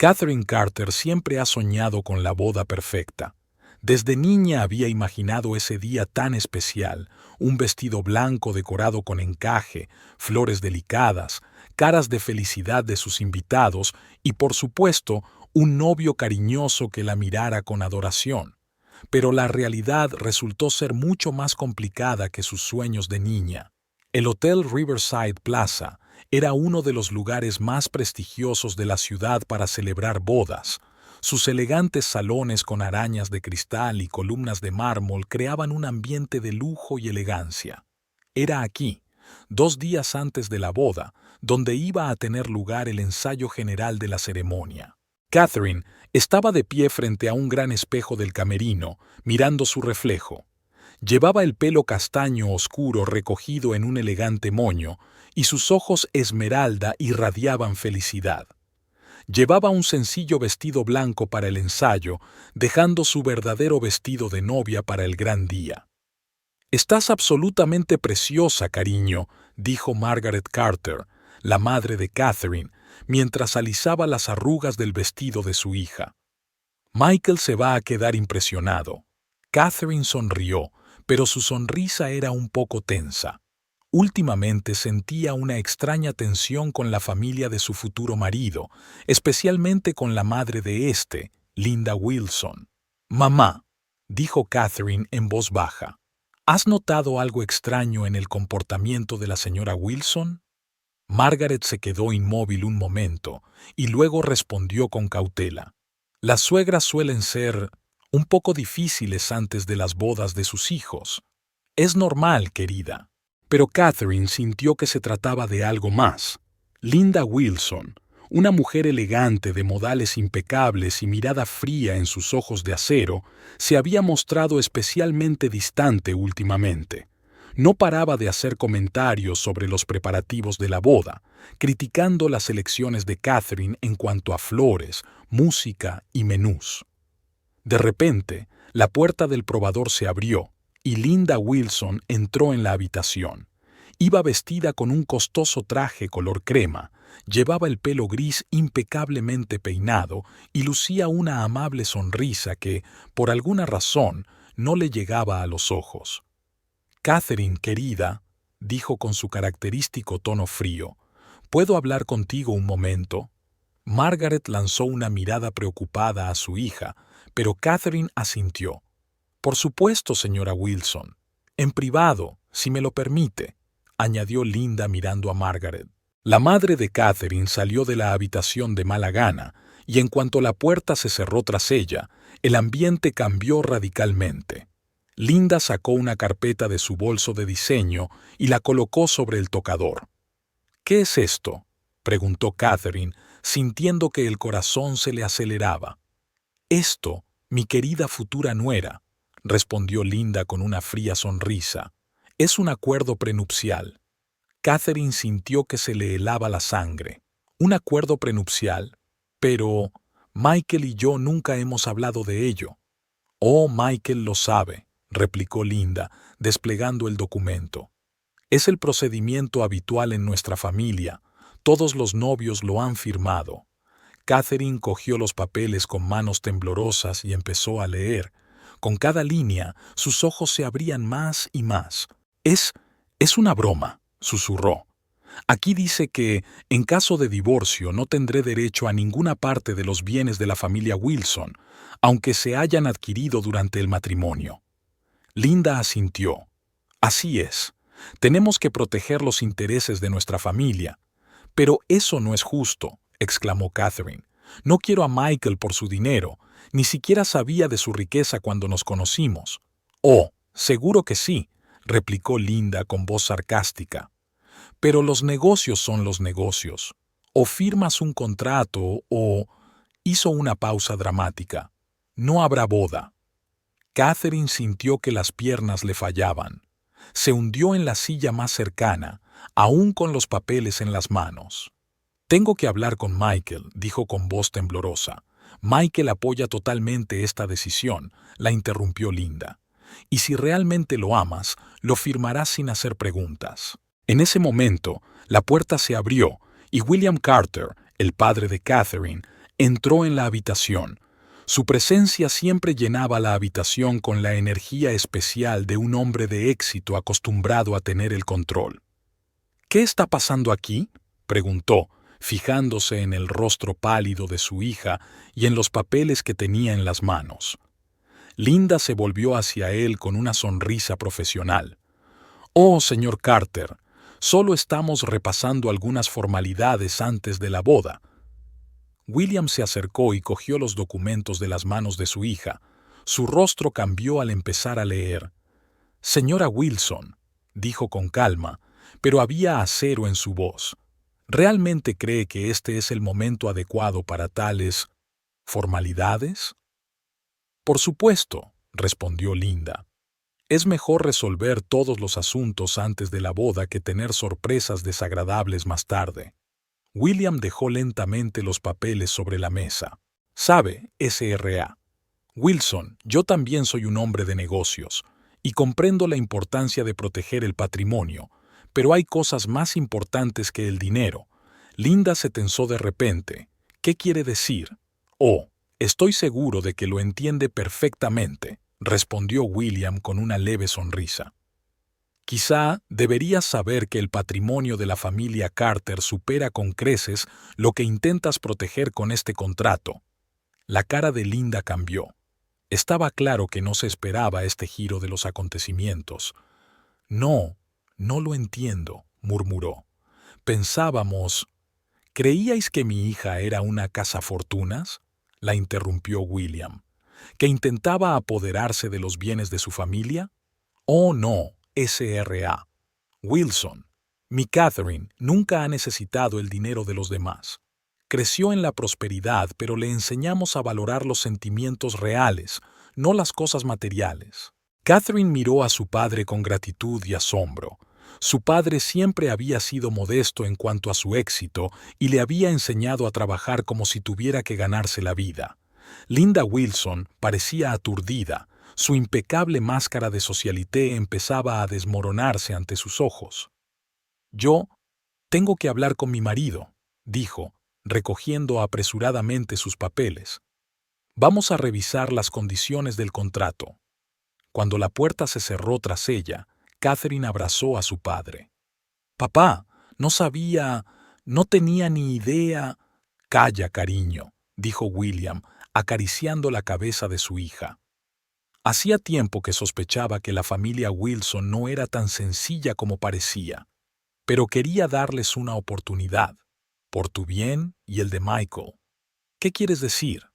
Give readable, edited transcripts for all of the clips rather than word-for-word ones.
Catherine Carter siempre ha soñado con la boda perfecta. Desde niña había imaginado ese día tan especial, un vestido blanco decorado con encaje, flores delicadas, caras de felicidad de sus invitados y, por supuesto, un novio cariñoso que la mirara con adoración. Pero la realidad resultó ser mucho más complicada que sus sueños de niña. El Hotel Riverside Plaza era uno de los lugares más prestigiosos de la ciudad para celebrar bodas. Sus elegantes salones con arañas de cristal y columnas de mármol creaban un ambiente de lujo y elegancia. Era aquí, 2 días antes de la boda, donde iba a tener lugar el ensayo general de la ceremonia. Catherine estaba de pie frente a un gran espejo del camerino, mirando su reflejo. Llevaba el pelo castaño oscuro recogido en un elegante moño, y sus ojos esmeralda irradiaban felicidad. Llevaba un sencillo vestido blanco para el ensayo, dejando su verdadero vestido de novia para el gran día. «Estás absolutamente preciosa, cariño», dijo Margaret Carter, la madre de Catherine, mientras alisaba las arrugas del vestido de su hija. «Michael se va a quedar impresionado». Catherine sonrió, pero su sonrisa era un poco tensa. Últimamente sentía una extraña tensión con la familia de su futuro marido, especialmente con la madre de éste, Linda Wilson. «Mamá», dijo Catherine en voz baja, «¿has notado algo extraño en el comportamiento de la señora Wilson?» Margaret se quedó inmóvil un momento y luego respondió con cautela. «Las suegras suelen ser un poco difíciles antes de las bodas de sus hijos. Es normal, querida». Pero Catherine sintió que se trataba de algo más. Linda Wilson, una mujer elegante de modales impecables y mirada fría en sus ojos de acero, se había mostrado especialmente distante últimamente. No paraba de hacer comentarios sobre los preparativos de la boda, criticando las elecciones de Catherine en cuanto a flores, música y menús. De repente, la puerta del probador se abrió y Linda Wilson entró en la habitación. Iba vestida con un costoso traje color crema, llevaba el pelo gris impecablemente peinado y lucía una amable sonrisa que, por alguna razón, no le llegaba a los ojos. «Catherine, querida», dijo con su característico tono frío, «¿puedo hablar contigo un momento?» Margaret lanzó una mirada preocupada a su hija, pero Catherine asintió. «Por supuesto, señora Wilson. En privado, si me lo permite», añadió Linda mirando a Margaret. La madre de Catherine salió de la habitación de mala gana, y en cuanto la puerta se cerró tras ella, el ambiente cambió radicalmente. Linda sacó una carpeta de su bolso de diseño y la colocó sobre el tocador. «¿Qué es esto?», preguntó Catherine, sintiendo que el corazón se le aceleraba. «Esto, mi querida futura nuera», respondió Linda con una fría sonrisa, «es un acuerdo prenupcial». Catherine sintió que se le helaba la sangre. «¿Un acuerdo prenupcial? Pero Michael y yo nunca hemos hablado de ello». «Oh, Michael lo sabe», replicó Linda, desplegando el documento. «Es el procedimiento habitual en nuestra familia. Todos los novios lo han firmado». Catherine cogió los papeles con manos temblorosas y empezó a leer. Con cada línea, sus ojos se abrían más y más. Es una broma», susurró. «Aquí dice que, en caso de divorcio, no tendré derecho a ninguna parte de los bienes de la familia Wilson, aunque se hayan adquirido durante el matrimonio». Linda asintió. «Así es. Tenemos que proteger los intereses de nuestra familia». «Pero eso no es justo», exclamó Catherine. «No quiero a Michael por su dinero. Ni siquiera sabía de su riqueza cuando nos conocimos». «Oh, seguro que sí», replicó Linda con voz sarcástica. «Pero los negocios son los negocios. O firmas un contrato o...» Hizo una pausa dramática. «No habrá boda». Catherine sintió que las piernas le fallaban. Se hundió en la silla más cercana, aún con los papeles en las manos. «Tengo que hablar con Michael», dijo con voz temblorosa. «Michael apoya totalmente esta decisión», la interrumpió Linda. «Y si realmente lo amas, lo firmarás sin hacer preguntas». En ese momento, la puerta se abrió y William Carter, el padre de Catherine, Entró en la habitación. Su presencia siempre llenaba la habitación con la energía especial de un hombre de éxito acostumbrado a tener el control. «¿Qué está pasando aquí?», preguntó, fijándose en el rostro pálido de su hija y en los papeles que tenía en las manos. Linda se volvió hacia él con una sonrisa profesional. «Oh, señor Carter, solo estamos repasando algunas formalidades antes de la boda». William se acercó y cogió los documentos de las manos de su hija. Su rostro cambió al empezar a leer. «Señora Wilson», dijo con calma, pero había acero en su voz. «¿Realmente cree que este es el momento adecuado para tales formalidades?» «Por supuesto», respondió Linda. «Es mejor resolver todos los asuntos antes de la boda que tener sorpresas desagradables más tarde». William dejó lentamente los papeles sobre la mesa. «Sabe, Sra. Wilson, yo también soy un hombre de negocios, y comprendo la importancia de proteger el patrimonio, pero hay cosas más importantes que el dinero». Linda se tensó de repente. «¿Qué quiere decir?» «Oh, estoy seguro de que lo entiende perfectamente», respondió William con una leve sonrisa. «Quizá deberías saber que el patrimonio de la familia Carter supera con creces lo que intentas proteger con este contrato». La cara de Linda cambió. Estaba claro que no se esperaba este giro de los acontecimientos. «No, no lo entiendo», murmuró. «Pensábamos...» «¿Creíais que mi hija era una cazafortunas?», la interrumpió William. «¿Que intentaba apoderarse de los bienes de su familia?». «Oh, no, Sra. Wilson. Mi Catherine nunca ha necesitado el dinero de los demás. Creció en la prosperidad, pero le enseñamos a valorar los sentimientos reales, no las cosas materiales». Catherine miró a su padre con gratitud y asombro. Su padre siempre había sido modesto en cuanto a su éxito y le había enseñado a trabajar como si tuviera que ganarse la vida. Linda Wilson parecía aturdida. Su impecable máscara de socialité empezaba a desmoronarse ante sus ojos. «Yo tengo que hablar con mi marido», dijo, recogiendo apresuradamente sus papeles. «Vamos a revisar las condiciones del contrato». Cuando la puerta se cerró tras ella, Catherine abrazó a su padre. «Papá, no tenía ni idea». «Calla, cariño», dijo William, acariciando la cabeza de su hija. Hacía tiempo que sospechaba que la familia Wilson no era tan sencilla como parecía, pero quería darles una oportunidad, por tu bien y el de Michael. «¿Qué quieres decir?»,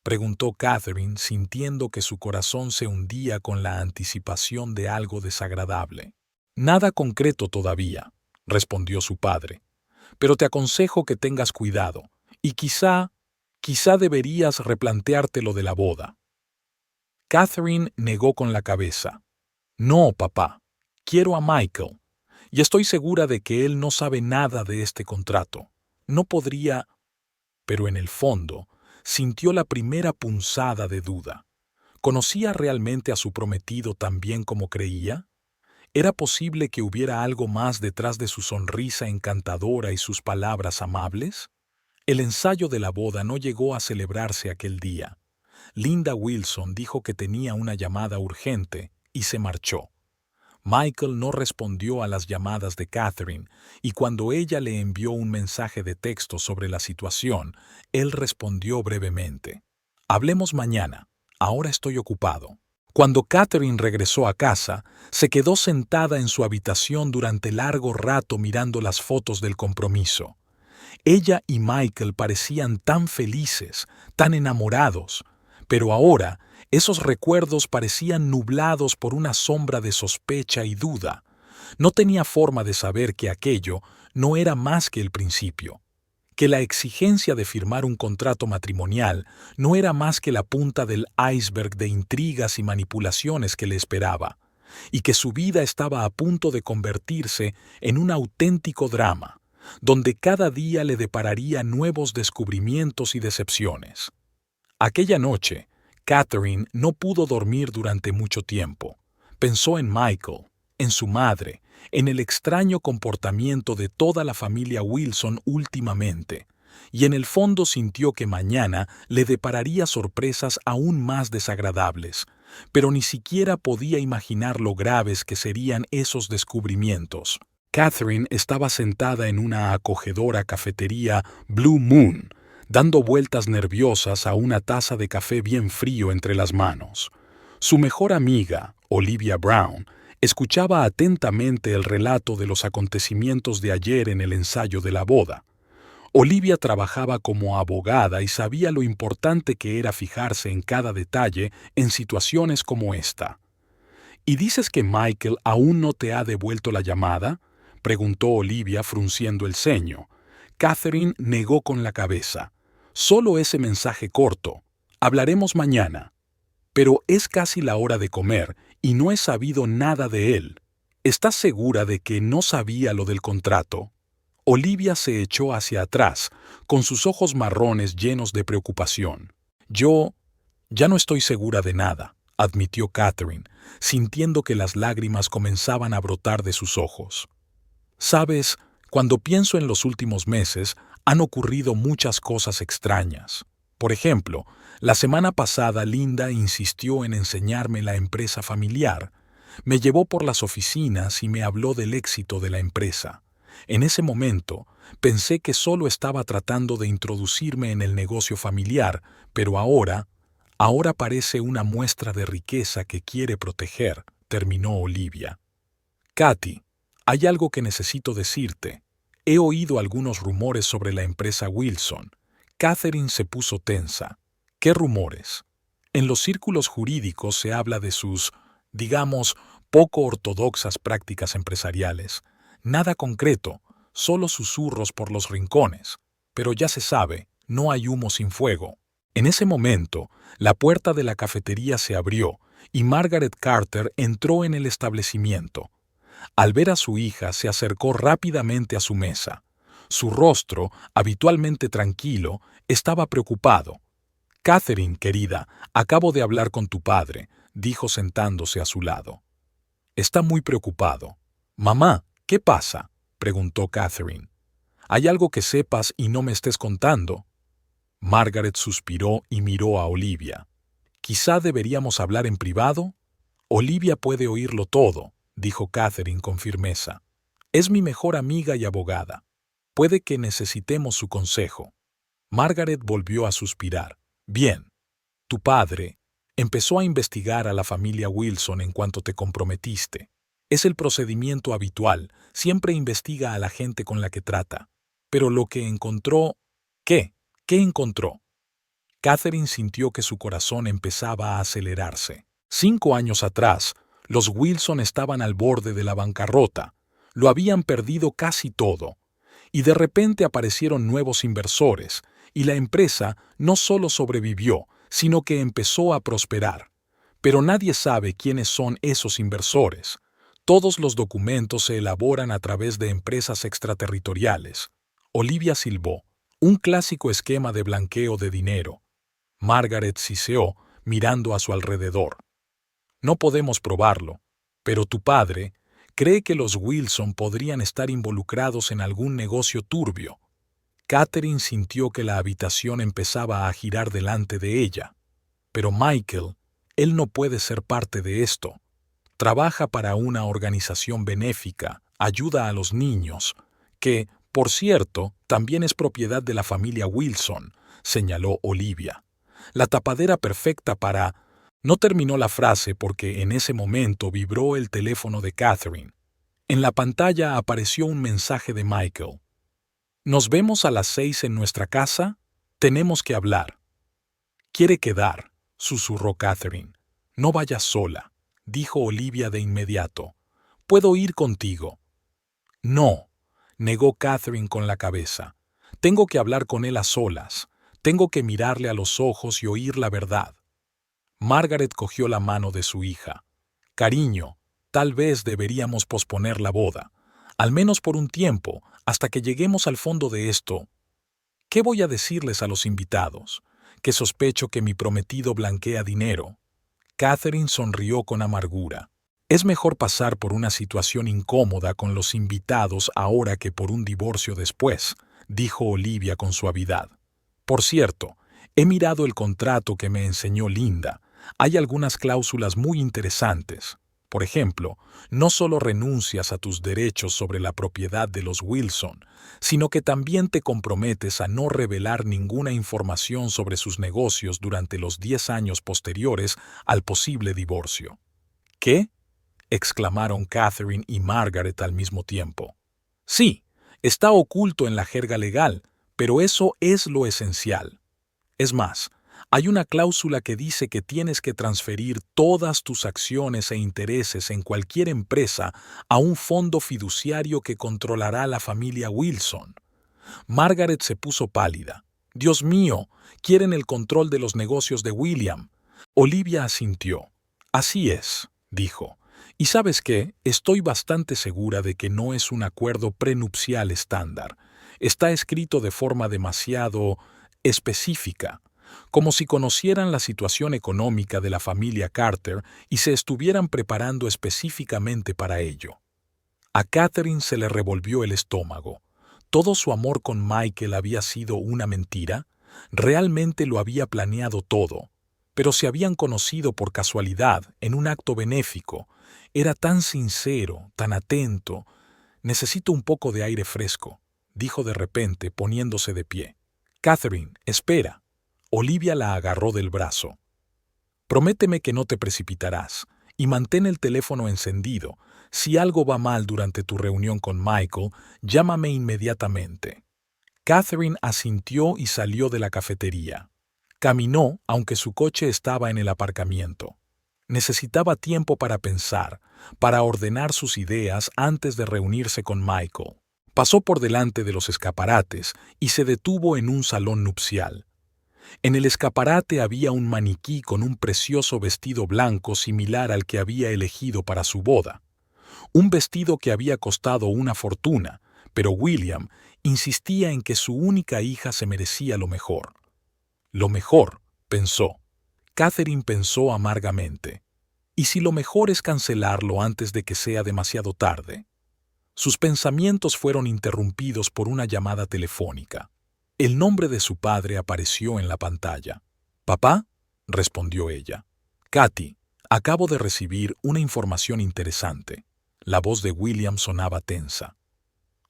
preguntó Catherine, sintiendo que su corazón se hundía con la anticipación de algo desagradable. «Nada concreto todavía», respondió su padre, «pero te aconsejo que tengas cuidado, y quizá deberías replantearte lo de la boda». Catherine negó con la cabeza. «No, papá, quiero a Michael, y estoy segura de que él no sabe nada de este contrato. No podría...». Pero en el fondo, sintió la primera punzada de duda. ¿Conocía realmente a su prometido tan bien como creía? ¿Era posible que hubiera algo más detrás de su sonrisa encantadora y sus palabras amables? El ensayo de la boda no llegó a celebrarse aquel día. Linda Wilson dijo que tenía una llamada urgente y se marchó. Michael no respondió a las llamadas de Catherine, y cuando ella le envió un mensaje de texto sobre la situación, él respondió brevemente: «Hablemos mañana, ahora estoy ocupado». Cuando Catherine regresó a casa, se quedó sentada en su habitación durante largo rato mirando las fotos del compromiso. Ella y Michael parecían tan felices, tan enamorados, pero ahora esos recuerdos parecían nublados por una sombra de sospecha y duda. No tenía forma de saber que aquello no era más que el principio, que la exigencia de firmar un contrato matrimonial no era más que la punta del iceberg de intrigas y manipulaciones que le esperaba, y que su vida estaba a punto de convertirse en un auténtico drama, donde cada día le depararía nuevos descubrimientos y decepciones. Aquella noche, Catherine no pudo dormir durante mucho tiempo. Pensó en Michael, en su madre, en el extraño comportamiento de toda la familia Wilson últimamente. y en el fondo sintió que mañana le depararía sorpresas aún más desagradables, pero ni siquiera podía imaginar lo graves que serían esos descubrimientos. Catherine estaba sentada en una acogedora cafetería Blue Moon, dando vueltas nerviosas a una taza de café bien frío entre las manos. Su mejor amiga, Olivia Brown, escuchaba atentamente el relato de los acontecimientos de ayer en el ensayo de la boda. Olivia trabajaba como abogada y sabía lo importante que era fijarse en cada detalle en situaciones como esta. ¿Y dices que Michael aún no te ha devuelto la llamada?, preguntó Olivia frunciendo el ceño. Catherine negó con la cabeza. Solo ese mensaje corto. Hablaremos mañana. Pero es casi la hora de comer y no he sabido nada de él. ¿Estás segura de que no sabía lo del contrato? Olivia se echó hacia atrás, con sus ojos marrones llenos de preocupación. Yo ya no estoy segura de nada, admitió Catherine, sintiendo que las lágrimas comenzaban a brotar de sus ojos. Sabes, cuando pienso en los últimos meses, han ocurrido muchas cosas extrañas. Por ejemplo, la semana pasada Linda insistió en enseñarme la empresa familiar. Me llevó por las oficinas y me habló del éxito de la empresa. En ese momento, pensé que solo estaba tratando de introducirme en el negocio familiar, pero ahora parece una muestra de riqueza que quiere proteger, terminó Olivia. Katy, hay algo que necesito decirte. He oído algunos rumores sobre la empresa Wilson. Catherine se puso tensa. ¿Qué rumores? En los círculos jurídicos se habla de sus, digamos, poco ortodoxas prácticas empresariales. Nada concreto, solo susurros por los rincones. Pero ya se sabe, no hay humo sin fuego. En ese momento, la puerta de la cafetería se abrió y Margaret Carter entró en el establecimiento. Al ver a su hija, se acercó rápidamente a su mesa. Su rostro, habitualmente tranquilo, estaba preocupado. «Catherine, querida, acabo de hablar con tu padre», dijo sentándose a su lado. «Está muy preocupado». «Mamá, ¿qué pasa?», preguntó Catherine. «¿Hay algo que sepas y no me estés contando?». Margaret suspiró y miró a Olivia. «¿Quizá deberíamos hablar en privado?» «Olivia puede oírlo todo», dijo Catherine con firmeza. «Es mi mejor amiga y abogada. Puede que necesitemos su consejo». Margaret volvió a suspirar. «Bien. Tu padre empezó a investigar a la familia Wilson en cuanto te comprometiste. Es el procedimiento habitual, siempre investiga a la gente con la que trata. Pero lo que encontró... ¿Qué? ¿Qué encontró?» Catherine sintió que su corazón empezaba a acelerarse. 5 años atrás, los Wilson estaban al borde de la bancarrota. Lo habían perdido casi todo. Y de repente aparecieron nuevos inversores, y la empresa no solo sobrevivió, sino que empezó a prosperar. Pero nadie sabe quiénes son esos inversores. Todos los documentos se elaboran a través de empresas extraterritoriales. Olivia silbó. Un clásico esquema de blanqueo de dinero. Margaret siseó, mirando a su alrededor. «No podemos probarlo, pero tu padre cree que los Wilson podrían estar involucrados en algún negocio turbio». Catherine sintió que la habitación empezaba a girar delante de ella. «Pero Michael, él no puede ser parte de esto. Trabaja para una organización benéfica, ayuda a los niños, que, por cierto, también es propiedad de la familia Wilson», señaló Olivia. «La tapadera perfecta para...». No terminó la frase porque en ese momento vibró el teléfono de Catherine. En la pantalla apareció un mensaje de Michael. «¿Nos vemos a las 6 en nuestra casa? Tenemos que hablar». «¿Quiere quedar?», susurró Catherine. «No vayas sola», dijo Olivia de inmediato. «Puedo ir contigo». «No», negó Catherine con la cabeza. «Tengo que hablar con él a solas. Tengo que mirarle a los ojos y oír la verdad». Margaret cogió la mano de su hija. «Cariño, tal vez deberíamos posponer la boda, al menos por un tiempo, hasta que lleguemos al fondo de esto. ¿Qué voy a decirles a los invitados? Que sospecho que mi prometido blanquea dinero». Catherine sonrió con amargura. «Es mejor pasar por una situación incómoda con los invitados ahora que por un divorcio después», dijo Olivia con suavidad. Por cierto, he mirado el contrato que me enseñó Linda. Hay algunas cláusulas muy interesantes. Por ejemplo, no solo renuncias a tus derechos sobre la propiedad de los Wilson, sino que también te comprometes a no revelar ninguna información sobre sus negocios durante los 10 años posteriores al posible divorcio. ¿Qué? Exclamaron Catherine y Margaret al mismo tiempo. Sí, está oculto en la jerga legal, pero eso es lo esencial. Es más, hay una cláusula que dice que tienes que transferir todas tus acciones e intereses en cualquier empresa a un fondo fiduciario que controlará la familia Wilson. Margaret se puso pálida. Dios mío, quieren el control de los negocios de William. Olivia asintió. Así es, dijo. Y ¿sabes qué? Estoy bastante segura de que no es un acuerdo prenupcial estándar. Está escrito de forma demasiado específica, como si conocieran la situación económica de la familia Carter y se estuvieran preparando específicamente para ello. A Catherine se le revolvió el estómago. ¿Todo su amor con Michael había sido una mentira? Realmente lo había planeado todo, pero se habían conocido por casualidad en un acto benéfico. Era tan sincero, tan atento. Necesito un poco de aire fresco, dijo de repente, poniéndose de pie. Catherine, espera. Olivia la agarró del brazo. Prométeme que no te precipitarás y mantén el teléfono encendido. Si algo va mal durante tu reunión con Michael, llámame inmediatamente. Catherine asintió y salió de la cafetería. Caminó, aunque su coche estaba en el aparcamiento. Necesitaba tiempo para pensar, para ordenar sus ideas antes de reunirse con Michael. Pasó por delante de los escaparates y se detuvo en un salón nupcial. En el escaparate había un maniquí con un precioso vestido blanco similar al que había elegido para su boda. Un vestido que había costado una fortuna, pero William insistía en que su única hija se merecía lo mejor. Lo mejor, pensó. Catherine pensó amargamente. ¿Y si lo mejor es cancelarlo antes de que sea demasiado tarde? Sus pensamientos fueron interrumpidos por una llamada telefónica. El nombre de su padre apareció en la pantalla. «¿Papá?», respondió ella. «Katy, acabo de recibir una información interesante». La voz de William sonaba tensa.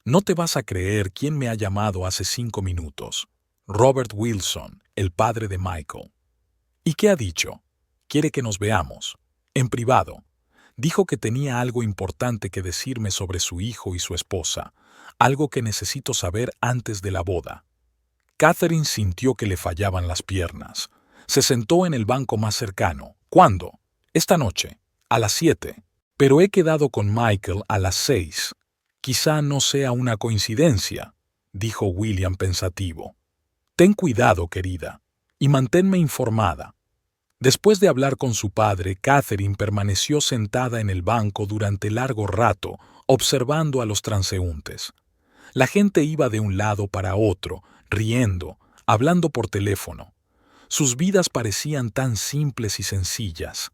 «No te vas a creer quién me ha llamado hace 5 minutos. Robert Wilson, el padre de Michael». «¿Y qué ha dicho?» «Quiere que nos veamos. En privado. Dijo que tenía algo importante que decirme sobre su hijo y su esposa, algo que necesito saber antes de la boda». Catherine sintió que le fallaban las piernas. Se sentó en el banco más cercano. «¿Cuándo?» «Esta noche, a las 7. Pero he quedado con Michael a las 6. Quizá no sea una coincidencia», dijo William pensativo. «Ten cuidado, querida, y manténme informada». Después de hablar con su padre, Catherine permaneció sentada en el banco durante largo rato, observando a los transeúntes. La gente iba de un lado para otro, riendo, hablando por teléfono. Sus vidas parecían tan simples y sencillas.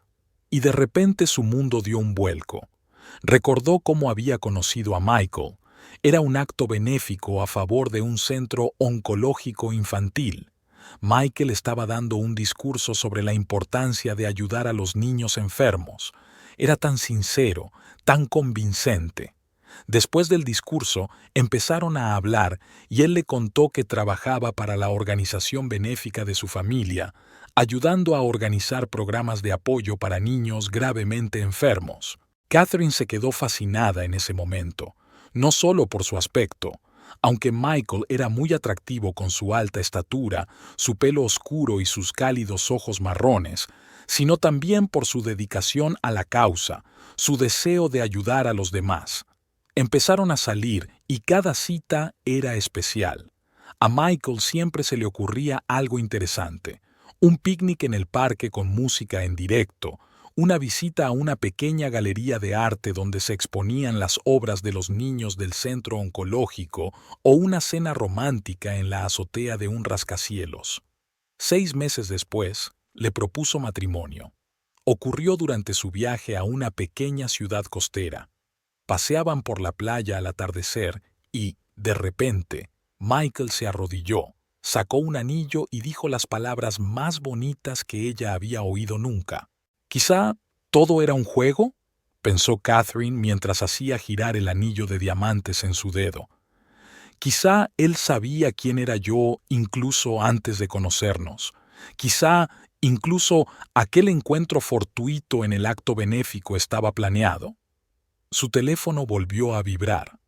Y de repente su mundo dio un vuelco. Recordó cómo había conocido a Michael. Era un acto benéfico a favor de un centro oncológico infantil. Michael estaba dando un discurso sobre la importancia de ayudar a los niños enfermos. Era tan sincero, tan convincente. Después del discurso, empezaron a hablar y él le contó que trabajaba para la organización benéfica de su familia, ayudando a organizar programas de apoyo para niños gravemente enfermos. Catherine se quedó fascinada en ese momento, no solo por su aspecto. Aunque Michael era muy atractivo con su alta estatura, su pelo oscuro y sus cálidos ojos marrones, sino también por su dedicación a la causa, su deseo de ayudar a los demás. Empezaron a salir y cada cita era especial. A Michael siempre se le ocurría algo interesante. Un picnic en el parque con música en directo, una visita a una pequeña galería de arte donde se exponían las obras de los niños del centro oncológico o una cena romántica en la azotea de un rascacielos. 6 meses después, le propuso matrimonio. Ocurrió durante su viaje a una pequeña ciudad costera. Paseaban por la playa al atardecer y, de repente, Michael se arrodilló, sacó un anillo y dijo las palabras más bonitas que ella había oído nunca. «¿Quizá todo era un juego?», pensó Catherine mientras hacía girar el anillo de diamantes en su dedo. «Quizá él sabía quién era yo incluso antes de conocernos. Quizá incluso aquel encuentro fortuito en el acto benéfico estaba planeado». Su teléfono volvió a vibrar.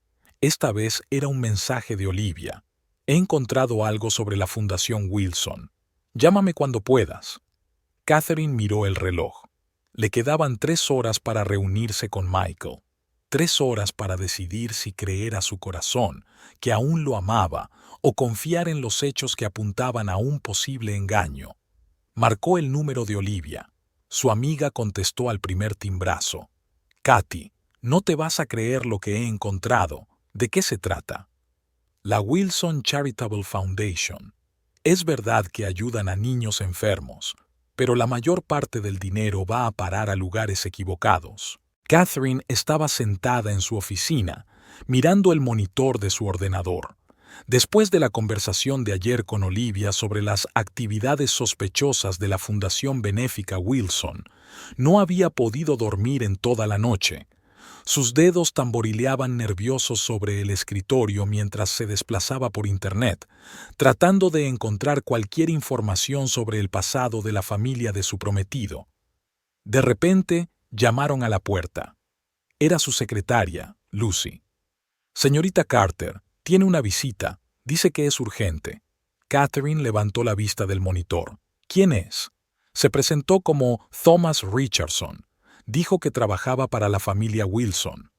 Esta vez era un mensaje de Olivia. «He encontrado algo sobre la Fundación Wilson. Llámame cuando puedas». Catherine miró el reloj. Le quedaban 3 horas para reunirse con Michael. 3 horas para decidir si creer a su corazón, que aún lo amaba, o confiar en los hechos que apuntaban a un posible engaño. Marcó el número de Olivia. Su amiga contestó al primer timbrazo. «Katy, no te vas a creer lo que he encontrado. ¿De qué se trata?» «La Wilson Charitable Foundation. Es verdad que ayudan a niños enfermos, pero la mayor parte del dinero va a parar a lugares equivocados». Catherine estaba sentada en su oficina, mirando el monitor de su ordenador. Después de la conversación de ayer con Olivia sobre las actividades sospechosas de la Fundación Benéfica Wilson, no había podido dormir en toda la noche. Sus dedos tamborileaban nerviosos sobre el escritorio mientras se desplazaba por Internet, tratando de encontrar cualquier información sobre el pasado de la familia de su prometido. De repente, llamaron a la puerta. Era su secretaria, Lucy. «Señorita Carter, tiene una visita. Dice que es urgente». Catherine levantó la vista del monitor. «¿Quién es?» Se presentó como Thomas Richardson. Dijo que trabajaba para la familia Wilson.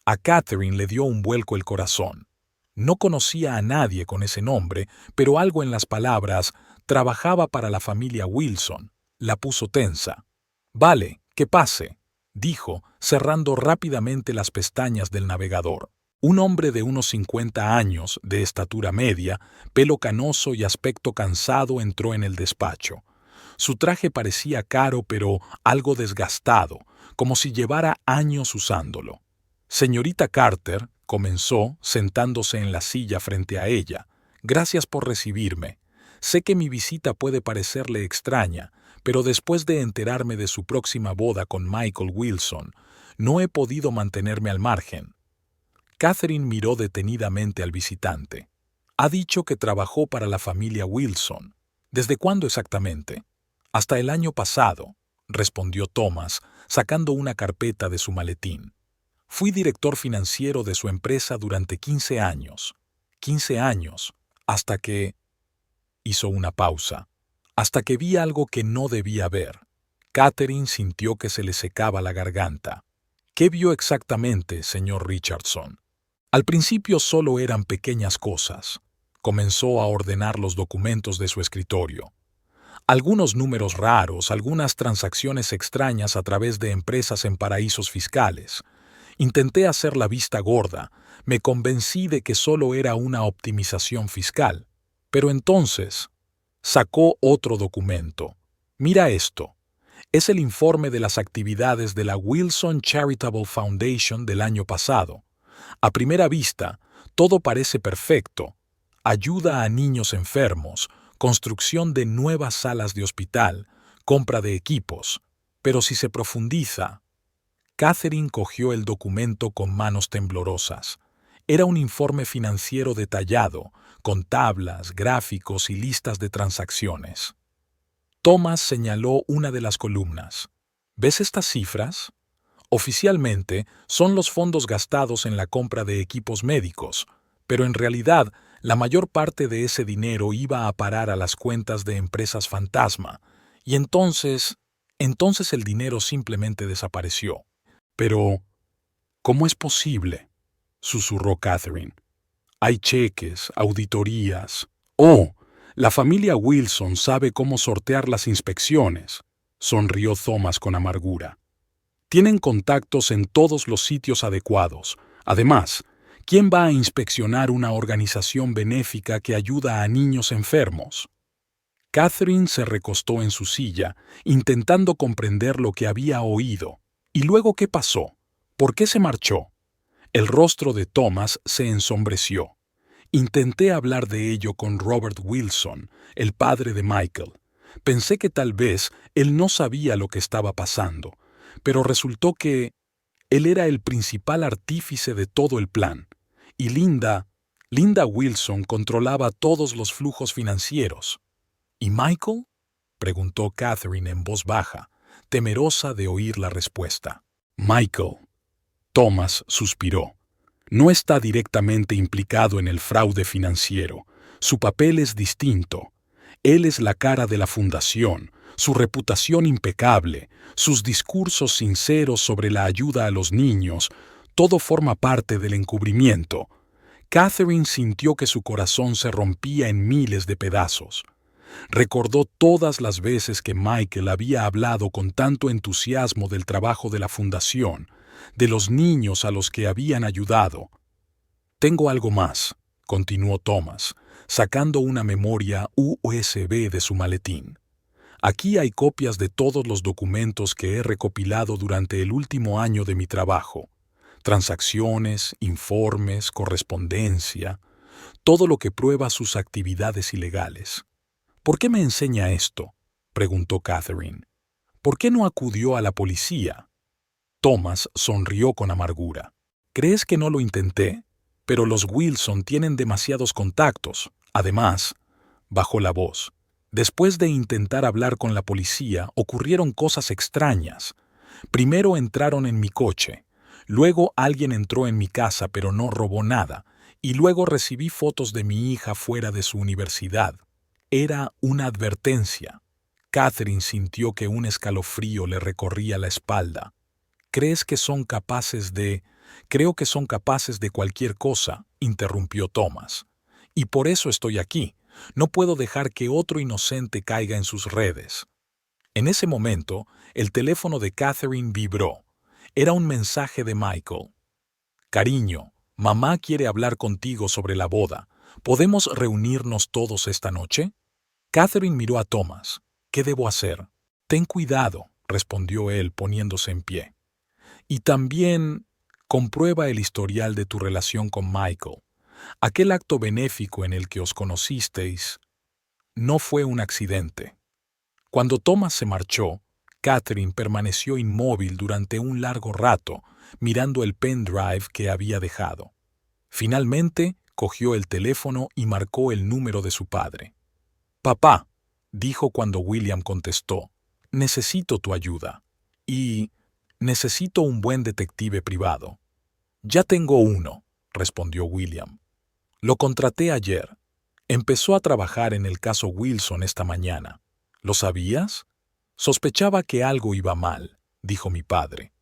A Catherine le dio un vuelco el corazón. No conocía a nadie con ese nombre, pero algo en las palabras «trabajaba para la familia Wilson» la puso tensa. «Vale, que pase», dijo, cerrando rápidamente las pestañas del navegador. Un hombre de unos 50 años, de estatura media, pelo canoso y aspecto cansado entró en el despacho. Su traje parecía caro pero algo desgastado, como si llevara años usándolo. «Señorita Carter», comenzó, sentándose en la silla frente a ella, «gracias por recibirme. Sé que mi visita puede parecerle extraña, pero después de enterarme de su próxima boda con Michael Wilson, no he podido mantenerme al margen». Catherine miró detenidamente al visitante. «Ha dicho que trabajó para la familia Wilson. ¿Desde cuándo exactamente?» «Hasta el año pasado», respondió Thomas, sacando una carpeta de su maletín. «Fui director financiero de su empresa durante 15 años. 15 años, hasta que...» Hizo una pausa. «Hasta que vi algo que no debía ver». Catherine sintió que se le secaba la garganta. «¿Qué vio exactamente, señor Richardson?» Al principio solo eran pequeñas cosas. Comenzó a ordenar los documentos de su escritorio. Algunos números raros, algunas transacciones extrañas a través de empresas en paraísos fiscales. Intenté hacer la vista gorda, me convencí de que solo era una optimización fiscal. Pero entonces sacó otro documento. «Mira esto. Es el informe de las actividades de la Wilson Charitable Foundation del año pasado. A primera vista, todo parece perfecto. Ayuda a niños enfermos, construcción de nuevas salas de hospital, compra de equipos. Pero si se profundiza...» Catherine cogió el documento con manos temblorosas. Era un informe financiero detallado, con tablas, gráficos y listas de transacciones. Thomas señaló una de las columnas. «¿Ves estas cifras? Oficialmente son los fondos gastados en la compra de equipos médicos, pero en realidad la mayor parte de ese dinero iba a parar a las cuentas de empresas fantasma, y entonces el dinero simplemente desapareció». «Pero, ¿cómo es posible?», susurró Catherine. «Hay cheques, auditorías...» «Oh, la familia Wilson sabe cómo sortear las inspecciones», sonrió Thomas con amargura. «Tienen contactos en todos los sitios adecuados. Además, ¿quién va a inspeccionar una organización benéfica que ayuda a niños enfermos?». Catherine se recostó en su silla, intentando comprender lo que había oído. ¿Y luego qué pasó? ¿Por qué se marchó? El rostro de Thomas se ensombreció. Intenté hablar de ello con Robert Wilson, el padre de Michael. Pensé que tal vez él no sabía lo que estaba pasando, pero resultó que él era el principal artífice de todo el plan, y Linda Wilson controlaba todos los flujos financieros. ¿Y Michael?, preguntó Catherine en voz baja, temerosa de oír la respuesta. Michael, Thomas suspiró, no está directamente implicado en el fraude financiero. Su papel es distinto. Él es la cara de la fundación, su reputación impecable, sus discursos sinceros sobre la ayuda a los niños, todo forma parte del encubrimiento. Catherine sintió que su corazón se rompía en miles de pedazos. Recordó todas las veces que Michael había hablado con tanto entusiasmo del trabajo de la fundación, de los niños a los que habían ayudado. Tengo algo más, continuó Thomas, sacando una memoria USB de su maletín. Aquí hay copias de todos los documentos que he recopilado durante el último año de mi trabajo. Transacciones, informes, correspondencia, todo lo que prueba sus actividades ilegales. ¿Por qué me enseña esto?, preguntó Catherine. ¿Por qué no acudió a la policía? Thomas sonrió con amargura. ¿Crees que no lo intenté? Pero los Wilson tienen demasiados contactos. Además, bajó la voz. Después de intentar hablar con la policía, ocurrieron cosas extrañas. Primero entraron en mi coche. Luego alguien entró en mi casa pero no robó nada. Y luego recibí fotos de mi hija fuera de su universidad. Era una advertencia. Catherine sintió que un escalofrío le recorría la espalda. Creo que son capaces de cualquier cosa, interrumpió Thomas. Y por eso estoy aquí. No puedo dejar que otro inocente caiga en sus redes. En ese momento, el teléfono de Catherine vibró. Era un mensaje de Michael. Cariño, mamá quiere hablar contigo sobre la boda. ¿Podemos reunirnos todos esta noche? Catherine miró a Thomas. ¿Qué debo hacer? Ten cuidado, respondió él poniéndose en pie. Y también comprueba el historial de tu relación con Michael. Aquel acto benéfico en el que os conocisteis no fue un accidente. Cuando Thomas se marchó, Catherine permaneció inmóvil durante un largo rato, mirando el pendrive que había dejado. Finalmente, cogió el teléfono y marcó el número de su padre. «Papá», dijo cuando William contestó, «necesito tu ayuda. Y necesito un buen detective privado». «Ya tengo uno», respondió William. «Lo contraté ayer. Empezó a trabajar en el caso Wilson esta mañana. ¿Lo sabías?» «Sospechaba que algo iba mal», dijo mi padre.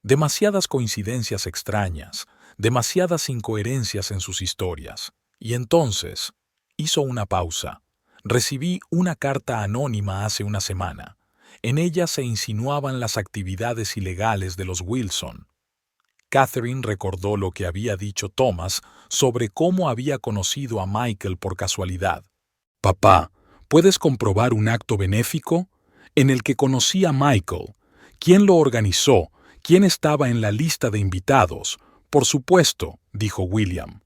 Demasiadas coincidencias extrañas, demasiadas incoherencias en sus historias. Y entonces, hizo una pausa. Recibí una carta anónima hace una semana. En ella se insinuaban las actividades ilegales de los Wilson. Catherine recordó lo que había dicho Thomas sobre cómo había conocido a Michael por casualidad. «Papá, ¿puedes comprobar un acto benéfico en el que conocí a Michael? ¿Quién lo organizó? ¿Quién estaba en la lista de invitados?» «Por supuesto», dijo William.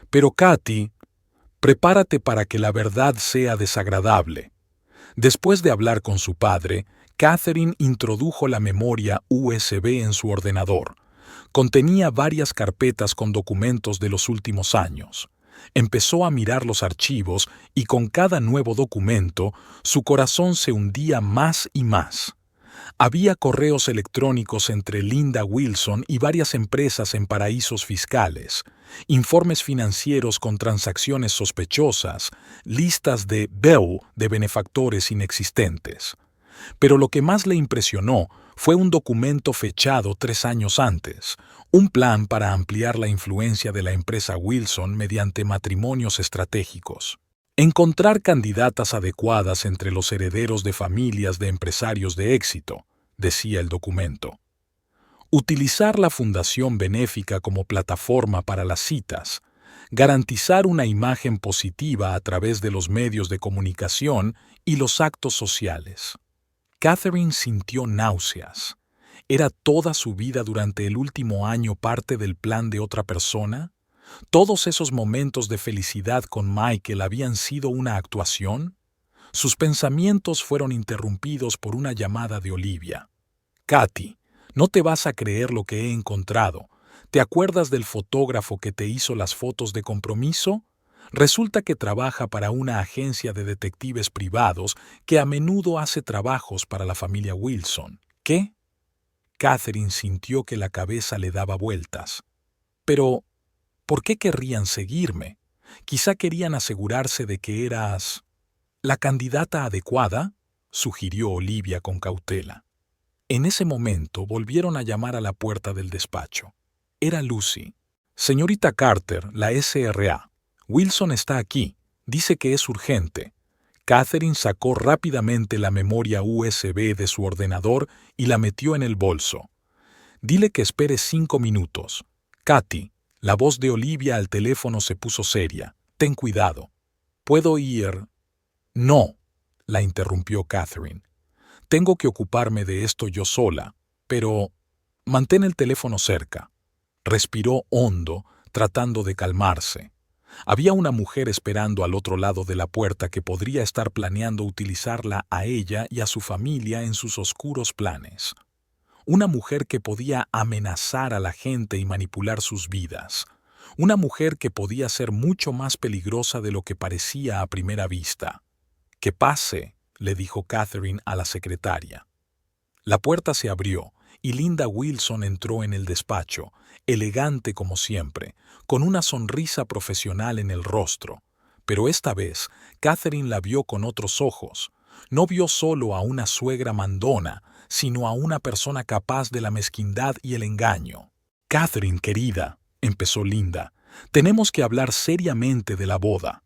«Pero Katy, prepárate para que la verdad sea desagradable». Después de hablar con su padre, Catherine introdujo la memoria USB en su ordenador. Contenía varias carpetas con documentos de los últimos años. Empezó a mirar los archivos y con cada nuevo documento, su corazón se hundía más y más. Había correos electrónicos entre Linda Wilson y varias empresas en paraísos fiscales, informes financieros con transacciones sospechosas, listas de Bell de benefactores inexistentes. Pero lo que más le impresionó fue un documento fechado 3 años antes, un plan para ampliar la influencia de la empresa Wilson mediante matrimonios estratégicos. Encontrar candidatas adecuadas entre los herederos de familias de empresarios de éxito, decía el documento. Utilizar la fundación benéfica como plataforma para las citas, garantizar una imagen positiva a través de los medios de comunicación y los actos sociales. Catherine sintió náuseas. ¿Era toda su vida durante el último año parte del plan de otra persona? ¿Todos esos momentos de felicidad con Michael habían sido una actuación? Sus pensamientos fueron interrumpidos por una llamada de Olivia. Katy, no te vas a creer lo que he encontrado. ¿Te acuerdas del fotógrafo que te hizo las fotos de compromiso? Resulta que trabaja para una agencia de detectives privados que a menudo hace trabajos para la familia Wilson. ¿Qué? Catherine sintió que la cabeza le daba vueltas. Pero, ¿por qué querrían seguirme? Quizá querían asegurarse de que eras la candidata adecuada, sugirió Olivia con cautela. En ese momento volvieron a llamar a la puerta del despacho. Era Lucy. Señorita Carter, la SRA. Wilson está aquí. Dice que es urgente. Catherine sacó rápidamente la memoria USB de su ordenador y la metió en el bolso. Dile que espere 5 minutos. Katy, la voz de Olivia al teléfono se puso seria. Ten cuidado. ¿Puedo ir? No, la interrumpió Catherine. Tengo que ocuparme de esto yo sola, pero mantén el teléfono cerca. Respiró hondo, tratando de calmarse. Había una mujer esperando al otro lado de la puerta que podría estar planeando utilizarla a ella y a su familia en sus oscuros planes. Una mujer que podía amenazar a la gente y manipular sus vidas. Una mujer que podía ser mucho más peligrosa de lo que parecía a primera vista. «Que pase», le dijo Catherine a la secretaria. La puerta se abrió y Linda Wilson entró en el despacho, elegante como siempre, con una sonrisa profesional en el rostro. Pero esta vez, Catherine la vio con otros ojos. No vio solo a una suegra mandona, sino a una persona capaz de la mezquindad y el engaño. «Catherine, querida», empezó Linda, «tenemos que hablar seriamente de la boda».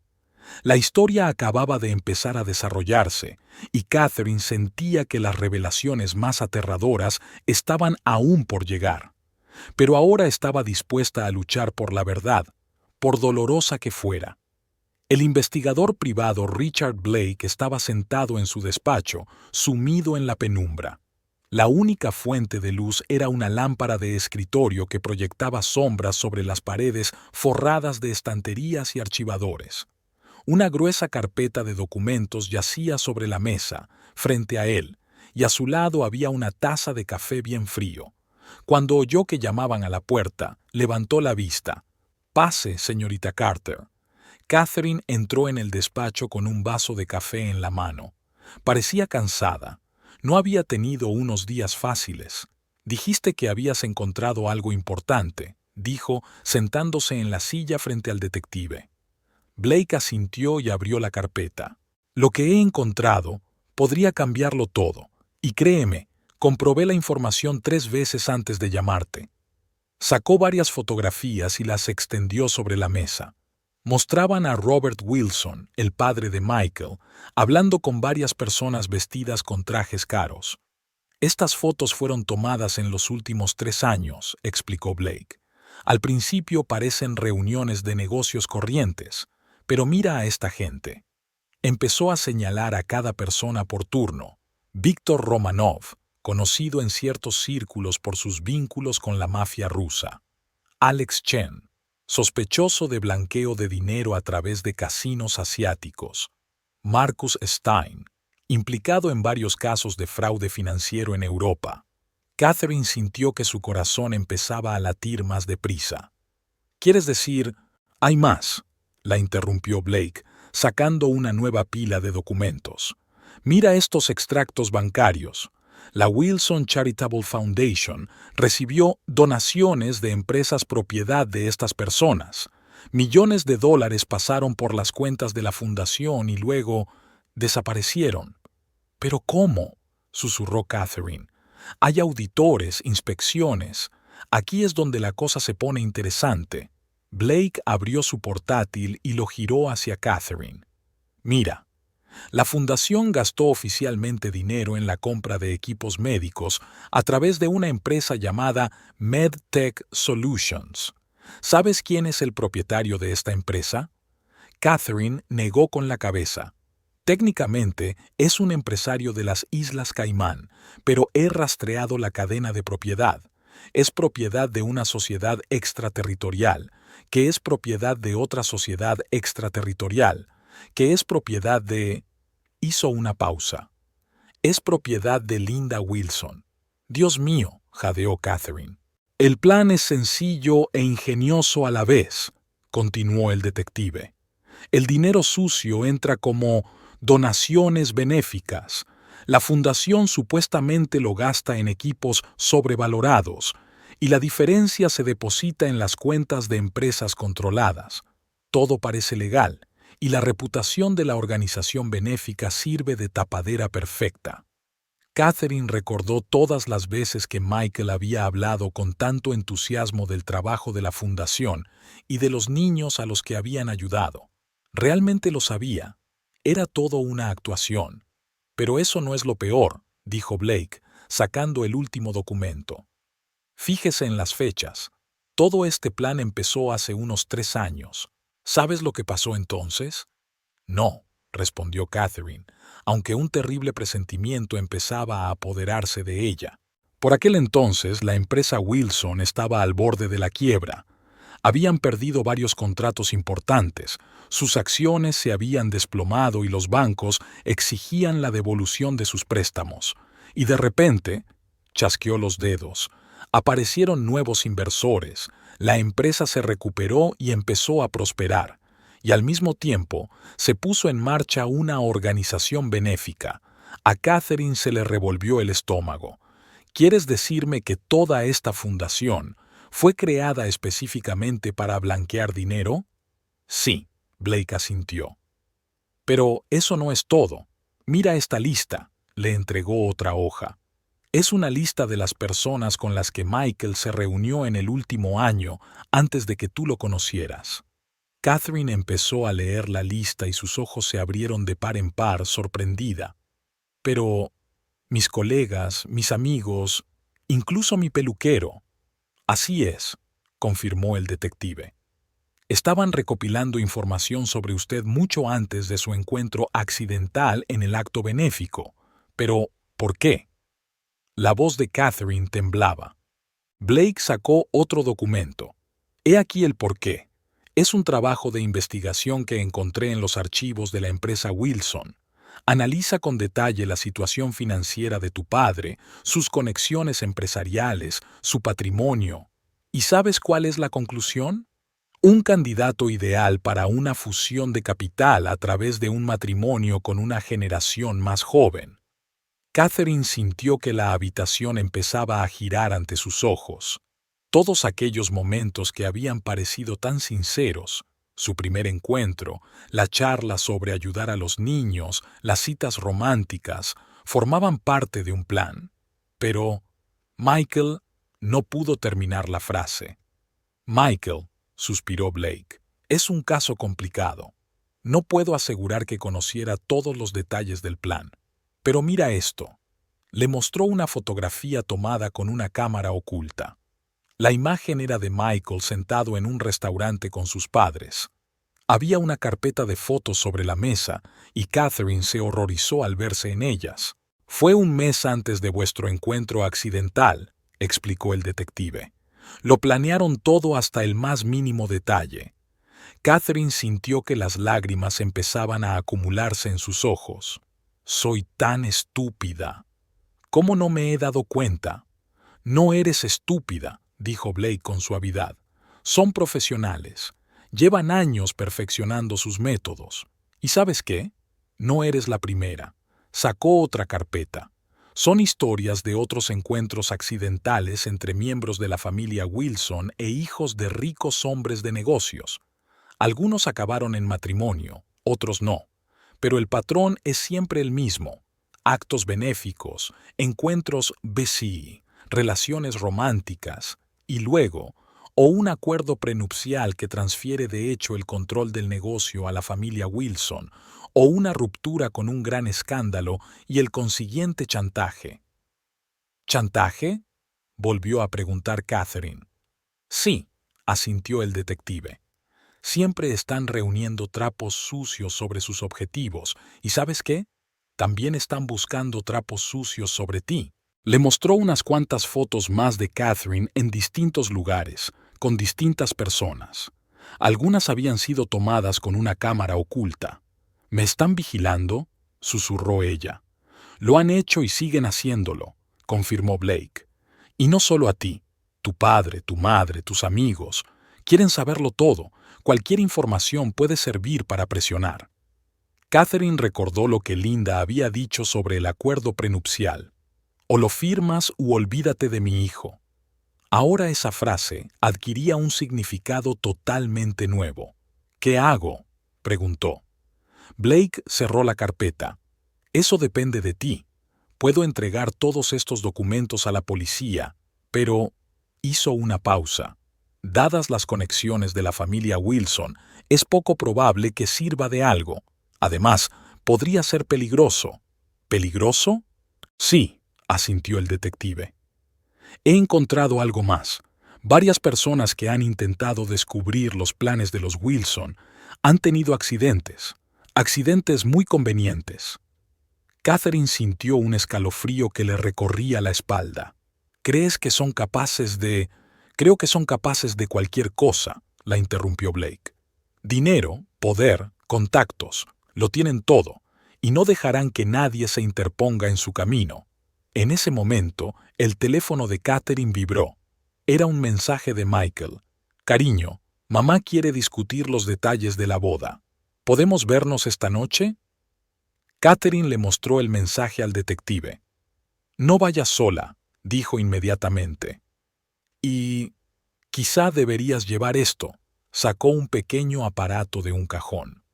La historia acababa de empezar a desarrollarse, y Catherine sentía que las revelaciones más aterradoras estaban aún por llegar. Pero ahora estaba dispuesta a luchar por la verdad, por dolorosa que fuera. El investigador privado Richard Blake estaba sentado en su despacho, sumido en la penumbra. La única fuente de luz era una lámpara de escritorio que proyectaba sombras sobre las paredes forradas de estanterías y archivadores. Una gruesa carpeta de documentos yacía sobre la mesa, frente a él, y a su lado había una taza de café bien frío. Cuando oyó que llamaban a la puerta, levantó la vista. «Pase, señorita Carter». Catherine entró en el despacho con un vaso de café en la mano. Parecía cansada. No había tenido unos días fáciles. «Dijiste que habías encontrado algo importante», dijo, sentándose en la silla frente al detective. Blake asintió y abrió la carpeta. «Lo que he encontrado podría cambiarlo todo. Y créeme, comprobé la información 3 veces antes de llamarte». Sacó varias fotografías y las extendió sobre la mesa. Mostraban a Robert Wilson, el padre de Michael, hablando con varias personas vestidas con trajes caros. «Estas fotos fueron tomadas en los últimos 3 años», explicó Blake. «Al principio parecen reuniones de negocios corrientes. Pero mira a esta gente». Empezó a señalar a cada persona por turno. Víctor Romanov, conocido en ciertos círculos por sus vínculos con la mafia rusa. Alex Chen, sospechoso de blanqueo de dinero a través de casinos asiáticos. Marcus Stein, implicado en varios casos de fraude financiero en Europa. Catherine sintió que su corazón empezaba a latir más deprisa. «¿Quieres decir, hay más?», la interrumpió Blake, sacando una nueva pila de documentos. «Mira estos extractos bancarios. La Wilson Charitable Foundation recibió donaciones de empresas propiedad de estas personas. Millones de dólares pasaron por las cuentas de la fundación y luego desaparecieron». «¿Pero cómo?», susurró Catherine. «Hay auditores, inspecciones. Aquí es donde la cosa se pone interesante». Blake abrió su portátil y lo giró hacia Catherine. «Mira, la fundación gastó oficialmente dinero en la compra de equipos médicos a través de una empresa llamada MedTech Solutions. ¿Sabes quién es el propietario de esta empresa?». Catherine negó con la cabeza. «Técnicamente es un empresario de las Islas Caimán, pero he rastreado la cadena de propiedad. Es propiedad de una sociedad extraterritorial que es propiedad de otra sociedad extraterritorial, que es propiedad de... Hizo una pausa. Es propiedad de Linda Wilson. Dios mío, jadeó Catherine. El plan es sencillo e ingenioso a la vez, continuó el detective. El dinero sucio entra como donaciones benéficas. La fundación supuestamente lo gasta en equipos sobrevalorados y la diferencia se deposita en las cuentas de empresas controladas. Todo parece legal y la reputación de la organización benéfica sirve de tapadera perfecta. Catherine recordó todas las veces que Michael había hablado con tanto entusiasmo del trabajo de la fundación y de los niños a los que habían ayudado. Realmente lo sabía. Era todo una actuación. Pero eso no es lo peor, dijo Blake, sacando el último documento. Fíjese en las fechas. Todo este plan empezó hace unos 3 años. ¿Sabes lo que pasó entonces? No, respondió Catherine, aunque un terrible presentimiento empezaba a apoderarse de ella. Por aquel entonces, la empresa Wilson estaba al borde de la quiebra. Habían perdido varios contratos importantes, sus acciones se habían desplomado y los bancos exigían la devolución de sus préstamos. Y de repente, chasqueó los dedos, aparecieron nuevos inversores, la empresa se recuperó y empezó a prosperar. Y al mismo tiempo se puso en marcha una organización benéfica. A Catherine se le revolvió el estómago. ¿Quieres decirme que toda esta fundación fue creada específicamente para blanquear dinero? Sí, Blake asintió. Pero eso no es todo. Mira esta lista. Le entregó otra hoja. Es una lista de las personas con las que Michael se reunió en el último año antes de que tú lo conocieras. Catherine empezó a leer la lista y sus ojos se abrieron de par en par, sorprendida. Pero mis colegas, mis amigos, incluso mi peluquero. Así es, confirmó el detective. Estaban recopilando información sobre usted mucho antes de su encuentro accidental en el acto benéfico. Pero, ¿por qué? La voz de Catherine temblaba. Blake sacó otro documento. He aquí el porqué. Es un trabajo de investigación que encontré en los archivos de la empresa Wilson. Analiza con detalle la situación financiera de tu padre, sus conexiones empresariales, su patrimonio. ¿Y sabes cuál es la conclusión? Un candidato ideal para una fusión de capital a través de un matrimonio con una generación más joven. Catherine sintió que la habitación empezaba a girar ante sus ojos. Todos aquellos momentos que habían parecido tan sinceros, su primer encuentro, la charla sobre ayudar a los niños, las citas románticas, formaban parte de un plan. Pero Michael no pudo terminar la frase. Michael, suspiró Blake, es un caso complicado. No puedo asegurar que conociera todos los detalles del plan. Pero mira esto. Le mostró una fotografía tomada con una cámara oculta. La imagen era de Michael sentado en un restaurante con sus padres. Había una carpeta de fotos sobre la mesa y Catherine se horrorizó al verse en ellas. Fue un mes antes de vuestro encuentro accidental, explicó el detective. Lo planearon todo hasta el más mínimo detalle. Catherine sintió que las lágrimas empezaban a acumularse en sus ojos. Soy tan estúpida. ¿Cómo no me he dado cuenta? No eres estúpida, dijo Blake con suavidad. Son profesionales. Llevan años perfeccionando sus métodos. ¿Y sabes qué? No eres la primera. Sacó otra carpeta. Son historias de otros encuentros accidentales entre miembros de la familia Wilson e hijos de ricos hombres de negocios. Algunos acabaron en matrimonio, otros no. Pero el patrón es siempre el mismo. Actos benéficos, encuentros BC, relaciones románticas, y luego, o un acuerdo prenupcial que transfiere de hecho el control del negocio a la familia Wilson, o una ruptura con un gran escándalo y el consiguiente chantaje. ¿Chantaje?, volvió a preguntar Catherine. Sí, asintió el detective. Siempre están reuniendo trapos sucios sobre sus objetivos, y ¿sabes qué? También están buscando trapos sucios sobre ti. Le mostró unas cuantas fotos más de Catherine en distintos lugares, con distintas personas. Algunas habían sido tomadas con una cámara oculta. «¿Me están vigilando?», susurró ella. «Lo han hecho y siguen haciéndolo», confirmó Blake. «Y no solo a ti. Tu padre, tu madre, tus amigos. Quieren saberlo todo. Cualquier información puede servir para presionar». Catherine recordó lo que Linda había dicho sobre el acuerdo prenupcial. «O lo firmas u olvídate de mi hijo». Ahora esa frase adquiría un significado totalmente nuevo. «¿Qué hago?», preguntó. Blake cerró la carpeta. «Eso depende de ti. Puedo entregar todos estos documentos a la policía, pero...» Hizo una pausa. «Dadas las conexiones de la familia Wilson, es poco probable que sirva de algo. Además, podría ser peligroso». «¿Peligroso?». «Sí», asintió el detective. «He encontrado algo más. Varias personas que han intentado descubrir los planes de los Wilson han tenido accidentes muy convenientes». Catherine sintió un escalofrío que le recorría la espalda. «¿Crees que son capaces de...?» «Creo que son capaces de cualquier cosa», la interrumpió Blake. «Dinero, poder, contactos, lo tienen todo, y no dejarán que nadie se interponga en su camino». En ese momento, el teléfono de Catherine vibró. Era un mensaje de Michael. «Cariño, mamá quiere discutir los detalles de la boda. ¿Podemos vernos esta noche?». Catherine le mostró el mensaje al detective. «No vayas sola», dijo inmediatamente. «Y... quizá deberías llevar esto». Sacó un pequeño aparato de un cajón.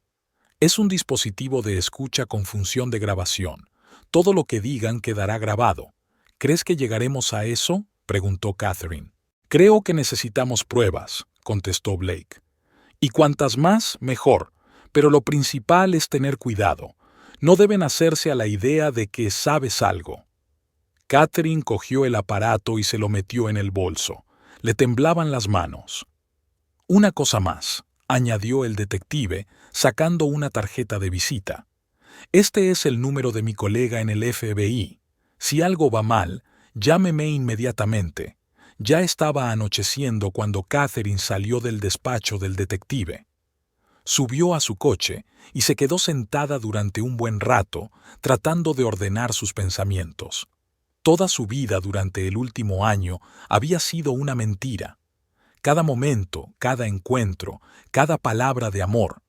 «Es un dispositivo de escucha con función de grabación. Todo lo que digan quedará grabado». «¿Crees que llegaremos a eso?», preguntó Catherine. «Creo que necesitamos pruebas», contestó Blake. «Y cuantas más, mejor, pero lo principal es tener cuidado. No deben hacerse a la idea de que sabes algo». Catherine cogió el aparato y se lo metió en el bolso. Le temblaban las manos. «Una cosa más», añadió el detective, sacando una tarjeta de visita. «Este es el número de mi colega en el FBI. Si algo va mal, llámeme inmediatamente». Ya estaba anocheciendo cuando Catherine salió del despacho del detective. Subió a su coche y se quedó sentada durante un buen rato, tratando de ordenar sus pensamientos. Toda su vida durante el último año había sido una mentira. Cada momento, cada encuentro, cada palabra de amor,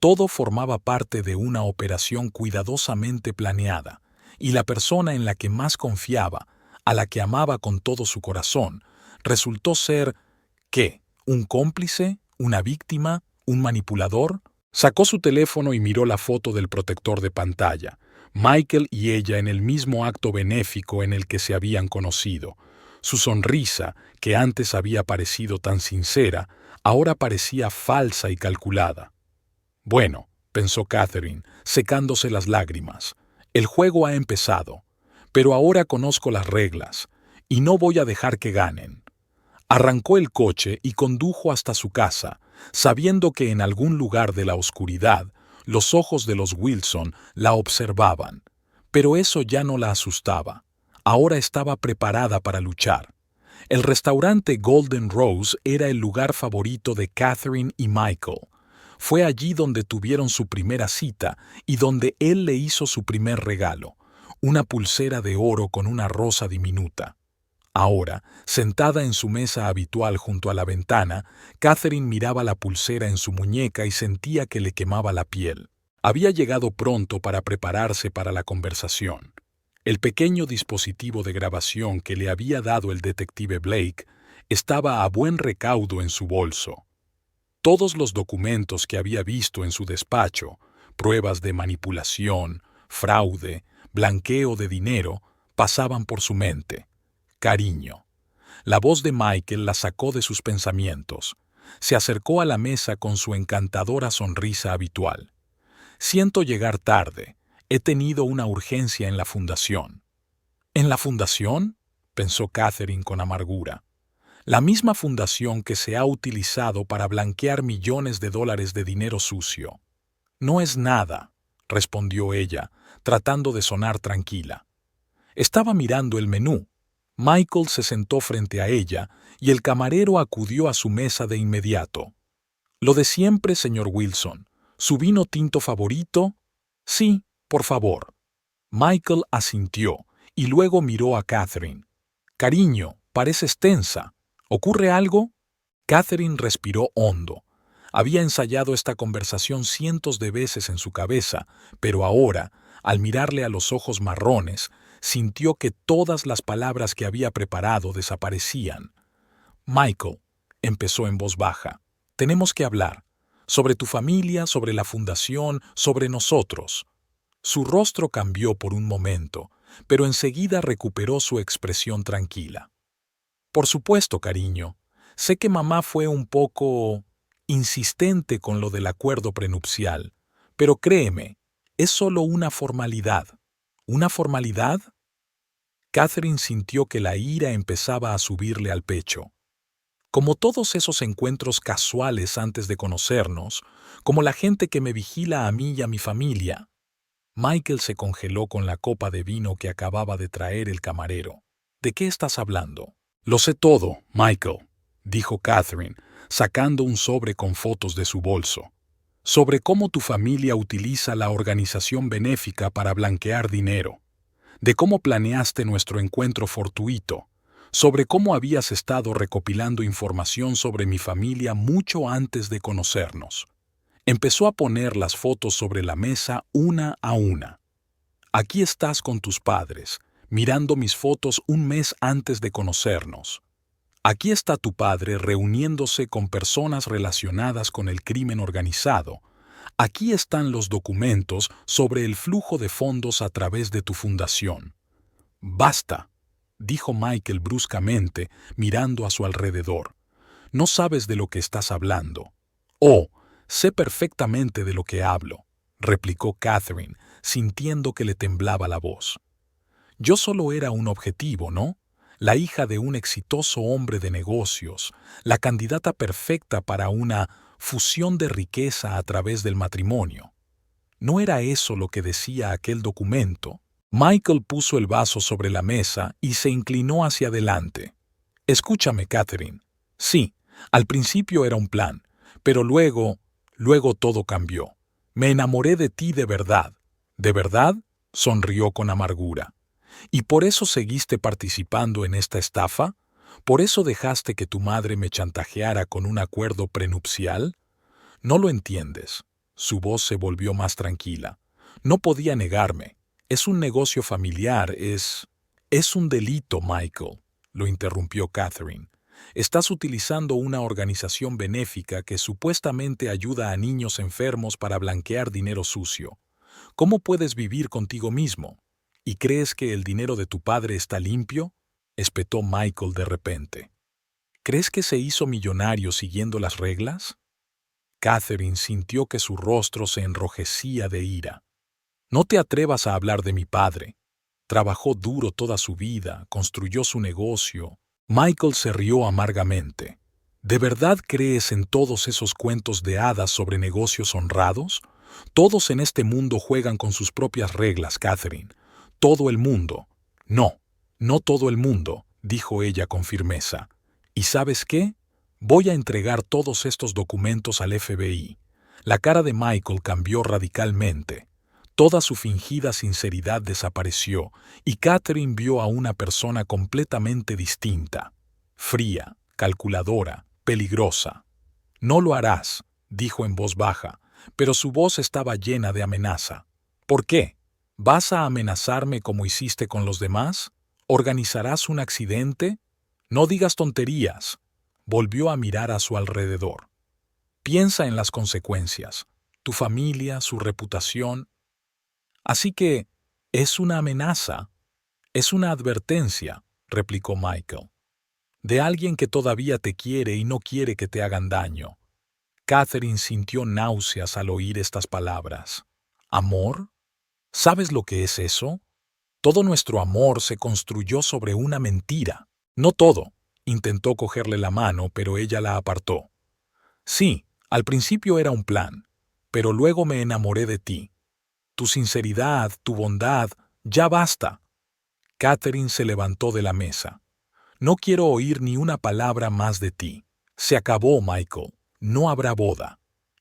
todo formaba parte de una operación cuidadosamente planeada, y la persona en la que más confiaba, a la que amaba con todo su corazón, resultó ser, ¿qué? ¿Un cómplice? ¿Una víctima? ¿Un manipulador? Sacó su teléfono y miró la foto del protector de pantalla. Michael y ella en el mismo acto benéfico en el que se habían conocido. Su sonrisa, que antes había parecido tan sincera, ahora parecía falsa y calculada. «Bueno», pensó Catherine, secándose las lágrimas, «el juego ha empezado, pero ahora conozco las reglas, y no voy a dejar que ganen». Arrancó el coche y condujo hasta su casa, sabiendo que en algún lugar de la oscuridad los ojos de los Wilson la observaban. Pero eso ya no la asustaba. Ahora estaba preparada para luchar. El restaurante Golden Rose era el lugar favorito de Catherine y Michael. Fue allí donde tuvieron su primera cita y donde él le hizo su primer regalo, una pulsera de oro con una rosa diminuta. Ahora, sentada en su mesa habitual junto a la ventana, Catherine miraba la pulsera en su muñeca y sentía que le quemaba la piel. Había llegado pronto para prepararse para la conversación. El pequeño dispositivo de grabación que le había dado el detective Blake estaba a buen recaudo en su bolso. Todos los documentos que había visto en su despacho, pruebas de manipulación, fraude, blanqueo de dinero, pasaban por su mente. «Cariño». La voz de Michael la sacó de sus pensamientos. Se acercó a la mesa con su encantadora sonrisa habitual. «Siento llegar tarde. He tenido una urgencia en la fundación». «¿En la fundación?», pensó Catherine con amargura. «La misma fundación que se ha utilizado para blanquear millones de dólares de dinero sucio». «No es nada», respondió ella, tratando de sonar tranquila. Estaba mirando el menú. Michael se sentó frente a ella y el camarero acudió a su mesa de inmediato. Lo de siempre, señor Wilson. ¿Su vino tinto favorito? Sí, por favor. Michael asintió y luego miró a Catherine. Cariño, pareces tensa. ¿Ocurre algo? Catherine respiró hondo. Había ensayado esta conversación cientos de veces en su cabeza, pero ahora, al mirarle a los ojos marrones, sintió que todas las palabras que había preparado desaparecían. Michael, empezó en voz baja, tenemos que hablar. Sobre tu familia, sobre la fundación, sobre nosotros. Su rostro cambió por un momento, pero enseguida recuperó su expresión tranquila. Por supuesto, cariño. Sé que mamá fue un poco insistente con lo del acuerdo prenupcial, pero créeme, es solo una formalidad. ¿Una formalidad? Catherine sintió que la ira empezaba a subirle al pecho. Como todos esos encuentros casuales antes de conocernos, como la gente que me vigila a mí y a mi familia. Michael se congeló con la copa de vino que acababa de traer el camarero. ¿De qué estás hablando? Lo sé todo, Michael, dijo Catherine, sacando un sobre con fotos de su bolso. Sobre cómo tu familia utiliza la organización benéfica para blanquear dinero. De cómo planeaste nuestro encuentro fortuito. Sobre cómo habías estado recopilando información sobre mi familia mucho antes de conocernos. Empezó a poner las fotos sobre la mesa una a una. Aquí estás con tus padres, mirando mis fotos un mes antes de conocernos. Aquí está tu padre reuniéndose con personas relacionadas con el crimen organizado. Aquí están los documentos sobre el flujo de fondos a través de tu fundación. Basta, dijo Michael bruscamente, mirando a su alrededor. No sabes de lo que estás hablando. Oh, sé perfectamente de lo que hablo, replicó Catherine, sintiendo que le temblaba la voz. Yo solo era un objetivo, ¿no? La hija de un exitoso hombre de negocios, la candidata perfecta para una fusión de riqueza a través del matrimonio. ¿No era eso lo que decía aquel documento? Michael puso el vaso sobre la mesa y se inclinó hacia adelante. Escúchame, Catherine. Sí, al principio era un plan, pero luego todo cambió. Me enamoré de ti de verdad. ¿De verdad? Sonrió con amargura. ¿Y por eso seguiste participando en esta estafa? ¿Por eso dejaste que tu madre me chantajeara con un acuerdo prenupcial? No lo entiendes. Su voz se volvió más tranquila. No podía negarme. Es un negocio familiar, es un delito, Michael, lo interrumpió Catherine. Estás utilizando una organización benéfica que supuestamente ayuda a niños enfermos para blanquear dinero sucio. ¿Cómo puedes vivir contigo mismo? ¿Y crees que el dinero de tu padre está limpio? Espetó Michael de repente. ¿Crees que se hizo millonario siguiendo las reglas? Catherine sintió que su rostro se enrojecía de ira. No te atrevas a hablar de mi padre. Trabajó duro toda su vida, construyó su negocio. Michael se rió amargamente. ¿De verdad crees en todos esos cuentos de hadas sobre negocios honrados? Todos en este mundo juegan con sus propias reglas, Catherine. Todo el mundo. No, no todo el mundo, dijo ella con firmeza. ¿Y sabes qué? Voy a entregar todos estos documentos al FBI. La cara de Michael cambió radicalmente. Toda su fingida sinceridad desapareció y Catherine vio a una persona completamente distinta. Fría, calculadora, peligrosa. No lo harás, dijo en voz baja, pero su voz estaba llena de amenaza. ¿Por qué? ¿Vas a amenazarme como hiciste con los demás? ¿Organizarás un accidente? No digas tonterías. Volvió a mirar a su alrededor. Piensa en las consecuencias. Tu familia, su reputación. Así que, es una amenaza. Es una advertencia, replicó Michael. De alguien que todavía te quiere y no quiere que te hagan daño. Catherine sintió náuseas al oír estas palabras. ¿Amor? ¿Sabes lo que es eso? Todo nuestro amor se construyó sobre una mentira. No todo. Intentó cogerle la mano, pero ella la apartó. Sí, al principio era un plan, pero luego me enamoré de ti. Tu sinceridad, tu bondad, ya basta. Catherine se levantó de la mesa. No quiero oír ni una palabra más de ti. Se acabó, Michael. No habrá boda.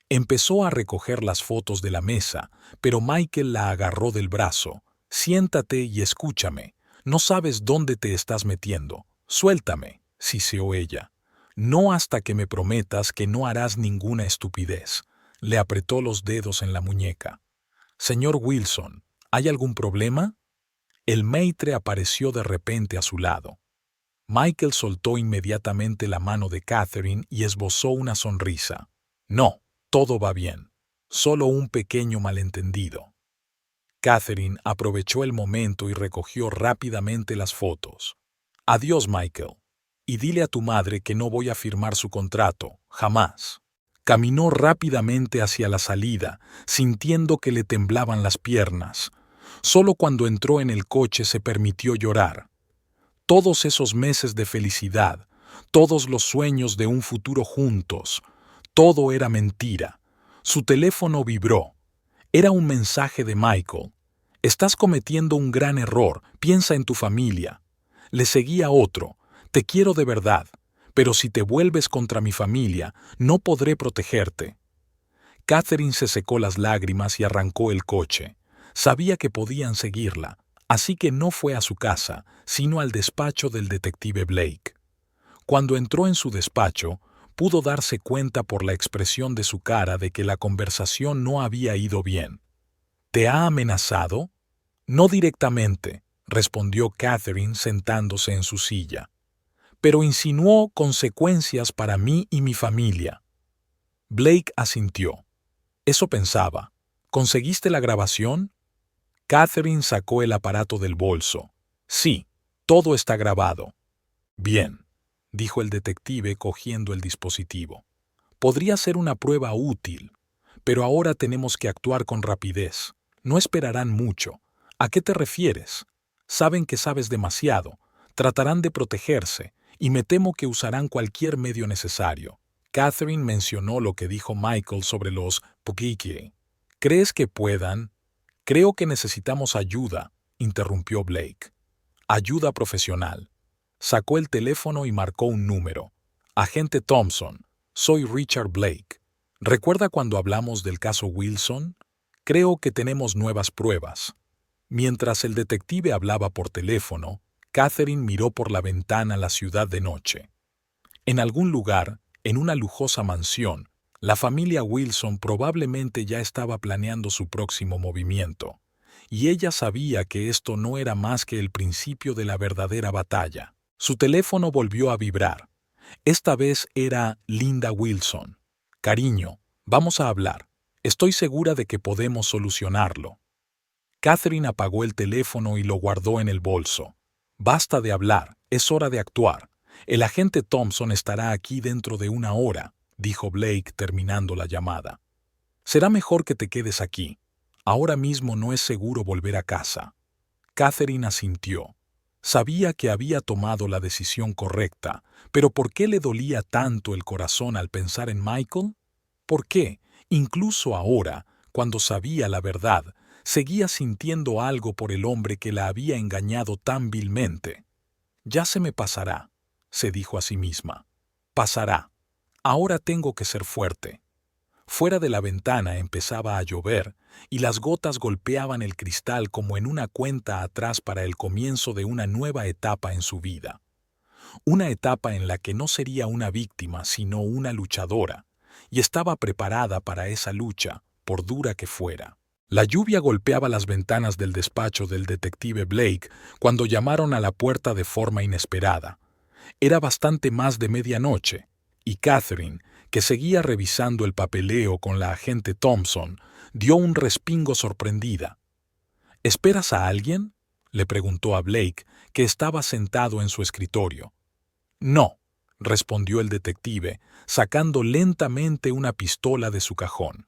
Empezó a recoger las fotos de la mesa, pero Michael la agarró del brazo. Siéntate y escúchame. No sabes dónde te estás metiendo. Suéltame, siseó ella. No hasta que me prometas que no harás ninguna estupidez. Le apretó los dedos en la muñeca. Señor Wilson, ¿hay algún problema? El maitre apareció de repente a su lado. Michael soltó inmediatamente la mano de Catherine y esbozó una sonrisa. No, todo va bien. Solo un pequeño malentendido. Catherine aprovechó el momento y recogió rápidamente las fotos. Adiós, Michael. Y dile a tu madre que no voy a firmar su contrato, jamás. Caminó rápidamente hacia la salida, sintiendo que le temblaban las piernas. Solo cuando entró en el coche se permitió llorar. Todos esos meses de felicidad, todos los sueños de un futuro juntos, todo era mentira. Su teléfono vibró. Era un mensaje de Michael. Estás cometiendo un gran error, piensa en tu familia. Le seguía otro. Te quiero de verdad, pero si te vuelves contra mi familia, no podré protegerte. Catherine se secó las lágrimas y arrancó el coche. Sabía que podían seguirla, así que no fue a su casa, sino al despacho del detective Blake. Cuando entró en su despacho, pudo darse cuenta por la expresión de su cara de que la conversación no había ido bien. ¿Te ha amenazado? No directamente, respondió Catherine sentándose en su silla. Pero insinuó consecuencias para mí y mi familia. Blake asintió. Eso pensaba. ¿Conseguiste la grabación? Catherine sacó el aparato del bolso. Sí, todo está grabado. Bien, dijo el detective cogiendo el dispositivo. Podría ser una prueba útil, pero ahora tenemos que actuar con rapidez. No esperarán mucho. ¿A qué te refieres? Saben que sabes demasiado. Tratarán de protegerse, y me temo que usarán cualquier medio necesario. Catherine mencionó lo que dijo Michael sobre los Pukiki. ¿Crees que puedan? Creo que necesitamos ayuda, interrumpió Blake. Ayuda profesional. Sacó el teléfono y marcó un número. Agente Thompson, soy Richard Blake. ¿Recuerda cuando hablamos del caso Wilson? Creo que tenemos nuevas pruebas. Mientras el detective hablaba por teléfono, Catherine miró por la ventana la ciudad de noche. En algún lugar, en una lujosa mansión, la familia Wilson probablemente ya estaba planeando su próximo movimiento, y ella sabía que esto no era más que el principio de la verdadera batalla. Su teléfono volvió a vibrar. Esta vez era Linda Wilson. Cariño, vamos a hablar. Estoy segura de que podemos solucionarlo. Catherine apagó el teléfono y lo guardó en el bolso. Basta de hablar, es hora de actuar. El agente Thompson estará aquí dentro de una hora, dijo Blake terminando la llamada. Será mejor que te quedes aquí. Ahora mismo no es seguro volver a casa. Catherine asintió. Sabía que había tomado la decisión correcta, pero ¿por qué le dolía tanto el corazón al pensar en Michael? ¿Por qué, incluso ahora, cuando sabía la verdad, seguía sintiendo algo por el hombre que la había engañado tan vilmente? Ya se me pasará, se dijo a sí misma. Pasará. Ahora tengo que ser fuerte. Fuera de la ventana empezaba a llover y las gotas golpeaban el cristal como en una cuenta atrás para el comienzo de una nueva etapa en su vida. Una etapa en la que no sería una víctima sino una luchadora, y estaba preparada para esa lucha, por dura que fuera. La lluvia golpeaba las ventanas del despacho del detective Blake cuando llamaron a la puerta de forma inesperada. Era bastante más de medianoche, y Catherine, que seguía revisando el papeleo con la agente Thompson, dio un respingo sorprendida. ¿Esperas a alguien?, le preguntó a Blake, que estaba sentado en su escritorio. No, respondió el detective, sacando lentamente una pistola de su cajón.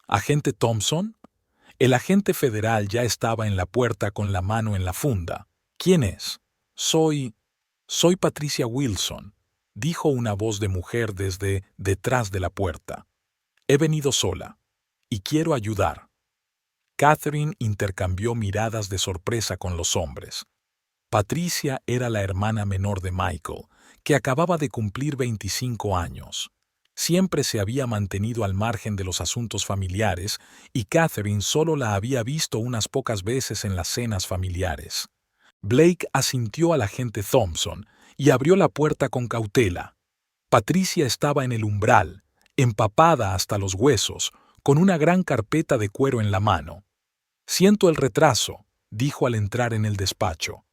¿Agente Thompson? El agente federal ya estaba en la puerta con la mano en la funda. ¿Quién es? Soy Patricia Wilson, dijo una voz de mujer desde detrás de la puerta. He venido sola, y quiero ayudar. Catherine intercambió miradas de sorpresa con los hombres. Patricia era la hermana menor de Michael, que acababa de cumplir 25 años. Siempre se había mantenido al margen de los asuntos familiares y Catherine solo la había visto unas pocas veces en las cenas familiares. Blake asintió al agente Thompson y abrió la puerta con cautela. Patricia estaba en el umbral, empapada hasta los huesos, con una gran carpeta de cuero en la mano. «Siento el retraso», dijo al entrar en el despacho.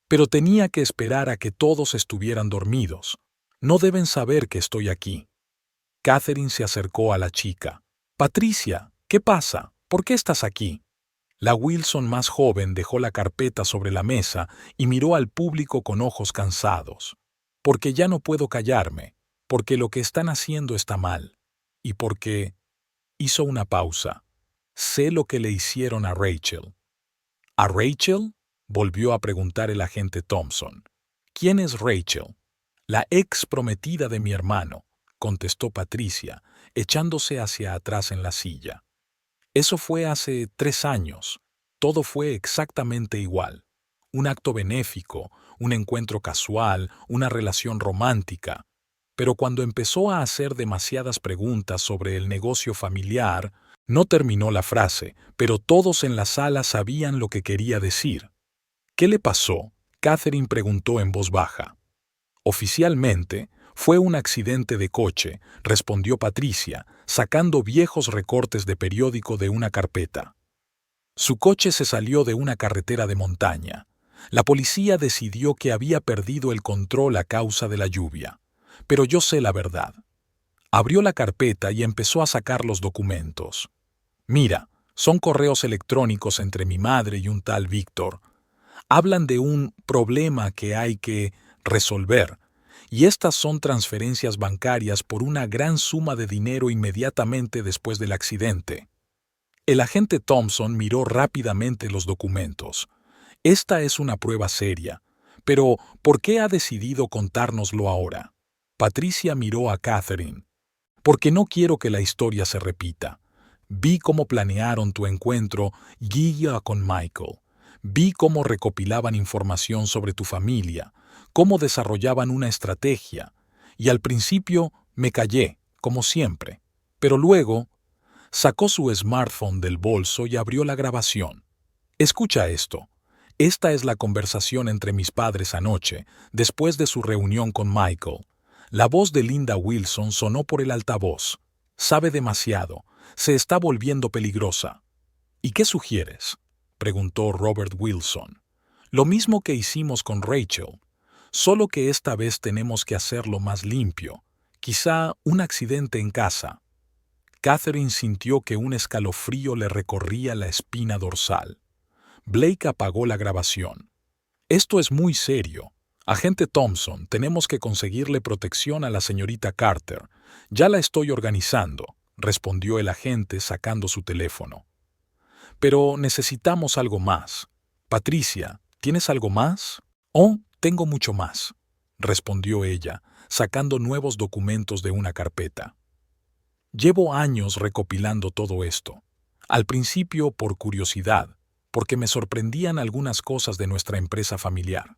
«Pero tenía que esperar a que todos estuvieran dormidos. No deben saber que estoy aquí». Catherine se acercó a la chica. «Patricia, ¿qué pasa? ¿Por qué estás aquí?» La Wilson más joven dejó la carpeta sobre la mesa y miró al público con ojos cansados. «Porque ya no puedo callarme, porque lo que están haciendo está mal, y porque...» Hizo una pausa. «Sé lo que le hicieron a Rachel». «¿A Rachel?», volvió a preguntar el agente Thompson. «¿Quién es Rachel?» «La ex prometida de mi hermano», contestó Patricia, echándose hacia atrás en la silla. «Eso fue hace 3 años. Todo fue exactamente igual. Un acto benéfico, un encuentro casual, una relación romántica. Pero cuando empezó a hacer demasiadas preguntas sobre el negocio familiar, no terminó la frase, pero todos en la sala sabían lo que quería decir. «¿Qué le pasó?», Catherine preguntó en voz baja. «Oficialmente, fue un accidente de coche», respondió Patricia, sacando viejos recortes de periódico de una carpeta. «Su coche se salió de una carretera de montaña. La policía decidió que había perdido el control a causa de la lluvia. Pero yo sé la verdad». Abrió la carpeta y empezó a sacar los documentos. «Mira, son correos electrónicos entre mi madre y un tal Víctor. Hablan de un problema que hay que resolver, y estas son transferencias bancarias por una gran suma de dinero inmediatamente después del accidente». El agente Thompson miró rápidamente los documentos. «Esta es una prueba seria, pero ¿por qué ha decidido contárnoslo ahora?» Patricia miró a Catherine. «Porque no quiero que la historia se repita. Vi cómo planearon tu encuentro guía con Michael. Vi cómo recopilaban información sobre tu familia, cómo desarrollaban una estrategia, y al principio me callé, como siempre. Pero luego...» Sacó su smartphone del bolso y abrió la grabación. «Escucha esto. Esta es la conversación entre mis padres anoche, después de su reunión con Michael. La voz de Linda Wilson sonó por el altavoz. Sabe demasiado. Se está volviendo peligrosa». «¿Y qué sugieres?», preguntó Robert Wilson. «Lo mismo que hicimos con Rachel, solo que esta vez tenemos que hacerlo más limpio. Quizá un accidente en casa». Catherine sintió que un escalofrío le recorría la espina dorsal. Blake apagó la grabación. «Esto es muy serio. Agente Thompson, tenemos que conseguirle protección a la señorita Carter. Ya la estoy organizando», respondió el agente sacando su teléfono. «Pero necesitamos algo más. Patricia, ¿tienes algo más?» «Oh, tengo mucho más», respondió ella, sacando nuevos documentos de una carpeta. «Llevo años recopilando todo esto. Al principio por curiosidad, porque me sorprendían algunas cosas de nuestra empresa familiar.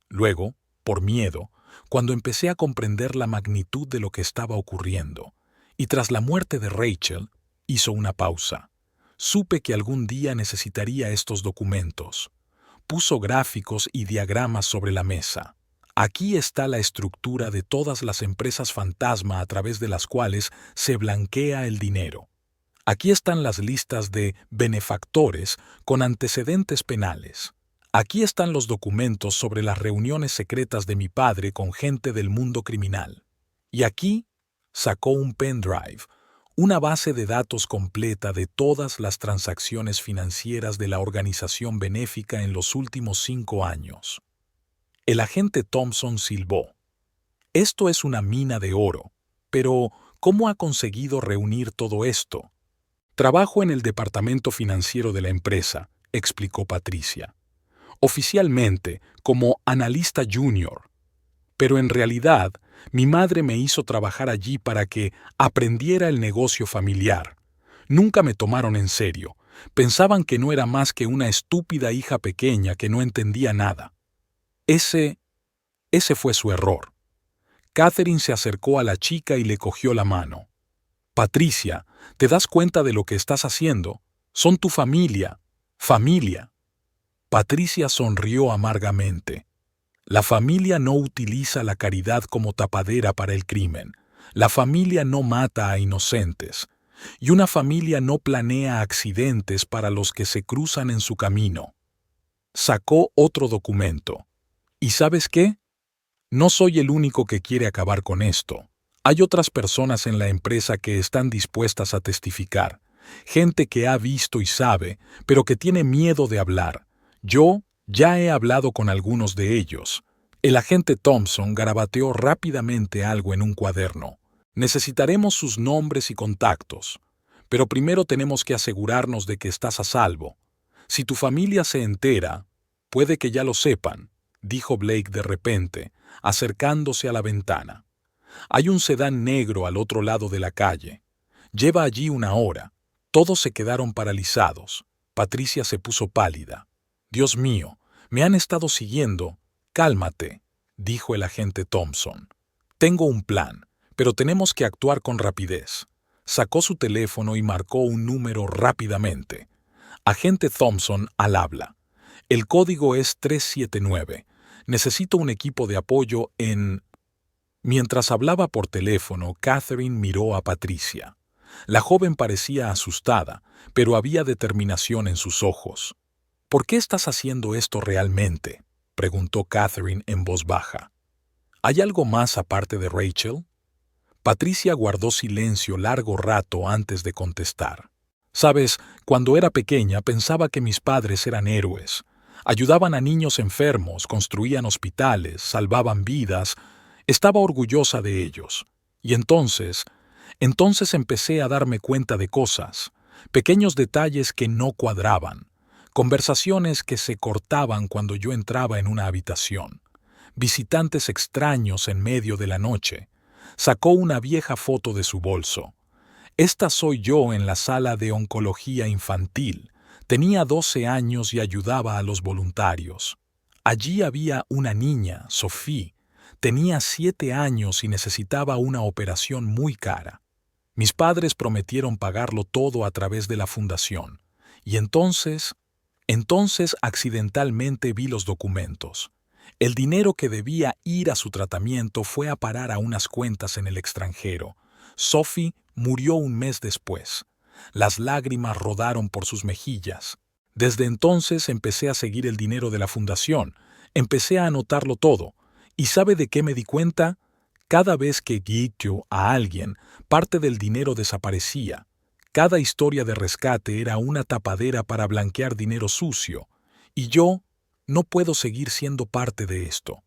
Luego, por miedo, cuando empecé a comprender la magnitud de lo que estaba ocurriendo, y tras la muerte de Rachel, hizo una pausa. Supe que algún día necesitaría estos documentos. Puso gráficos y diagramas sobre la mesa. Aquí está la estructura de todas las empresas fantasma a través de las cuales se blanquea el dinero. Aquí están las listas de benefactores con antecedentes penales. Aquí están los documentos sobre las reuniones secretas de mi padre con gente del mundo criminal. Y aquí sacó un pendrive, una base de datos completa de todas las transacciones financieras de la organización benéfica en los últimos 5 años. El agente Thompson silbó. «Esto es una mina de oro, pero ¿cómo ha conseguido reunir todo esto?» «Trabajo en el departamento financiero de la empresa», explicó Patricia. «Oficialmente, como analista junior. Pero en realidad, mi madre me hizo trabajar allí para que aprendiera el negocio familiar. Nunca me tomaron en serio. Pensaban que no era más que una estúpida hija pequeña que no entendía nada. Ese fue su error». Catherine se acercó a la chica y le cogió la mano. Patricia, ¿te das cuenta de lo que estás haciendo? Son tu familia. Familia. Patricia sonrió amargamente. La familia no utiliza la caridad como tapadera para el crimen. La familia no mata a inocentes. Y una familia no planea accidentes para los que se cruzan en su camino. Sacó otro documento. ¿Y sabes qué? No soy el único que quiere acabar con esto. Hay otras personas en la empresa que están dispuestas a testificar. Gente que ha visto y sabe, pero que tiene miedo de hablar. Yo ya he hablado con algunos de ellos. El agente Thompson garabateó rápidamente algo en un cuaderno. Necesitaremos sus nombres y contactos. Pero primero tenemos que asegurarnos de que estás a salvo. Si tu familia se entera, puede que ya lo sepan, dijo Blake de repente, acercándose a la ventana. Hay un sedán negro al otro lado de la calle. Lleva allí 1 hora. Todos se quedaron paralizados. Patricia se puso pálida. Dios mío, me han estado siguiendo. Cálmate, dijo el agente Thompson. Tengo un plan, pero tenemos que actuar con rapidez. Sacó su teléfono y marcó un número rápidamente. Agente Thompson al habla. El código es 379. Necesito un equipo de apoyo en... Mientras hablaba por teléfono, Catherine miró a Patricia. La joven parecía asustada, pero había determinación en sus ojos. ¿Por qué estás haciendo esto realmente?, preguntó Catherine en voz baja. ¿Hay algo más aparte de Rachel? Patricia guardó silencio largo rato antes de contestar. Sabes, cuando era pequeña pensaba que mis padres eran héroes. Ayudaban a niños enfermos, construían hospitales, salvaban vidas. Estaba orgullosa de ellos. Y entonces empecé a darme cuenta de cosas, pequeños detalles que no cuadraban, conversaciones que se cortaban cuando yo entraba en una habitación, visitantes extraños en medio de la noche. Sacó una vieja foto de su bolso. Esta soy yo en la sala de oncología infantil. Tenía 12 años y ayudaba a los voluntarios. Allí había una niña, Sophie. Tenía 7 años y necesitaba una operación muy cara. Mis padres prometieron pagarlo todo a través de la fundación. Y entonces accidentalmente vi los documentos. El dinero que debía ir a su tratamiento fue a parar a unas cuentas en el extranjero. Sophie murió un mes después. Las lágrimas rodaron por sus mejillas. Desde entonces empecé a seguir el dinero de la fundación. Empecé a anotarlo todo. ¿Y sabe de qué me di cuenta? Cada vez que guió a alguien, parte del dinero desaparecía. Cada historia de rescate era una tapadera para blanquear dinero sucio. Y yo no puedo seguir siendo parte de esto.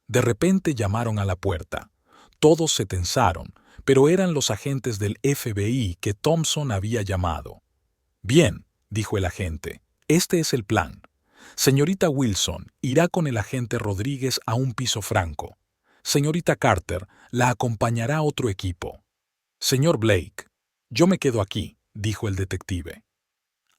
De repente llamaron a la puerta. Todos se tensaron, pero eran los agentes del FBI que Thompson había llamado. Bien, dijo el agente, este es el plan. Señorita Wilson irá con el agente Rodríguez a un piso franco. Señorita Carter la acompañará otro equipo. Señor Blake, yo me quedo aquí, dijo el detective.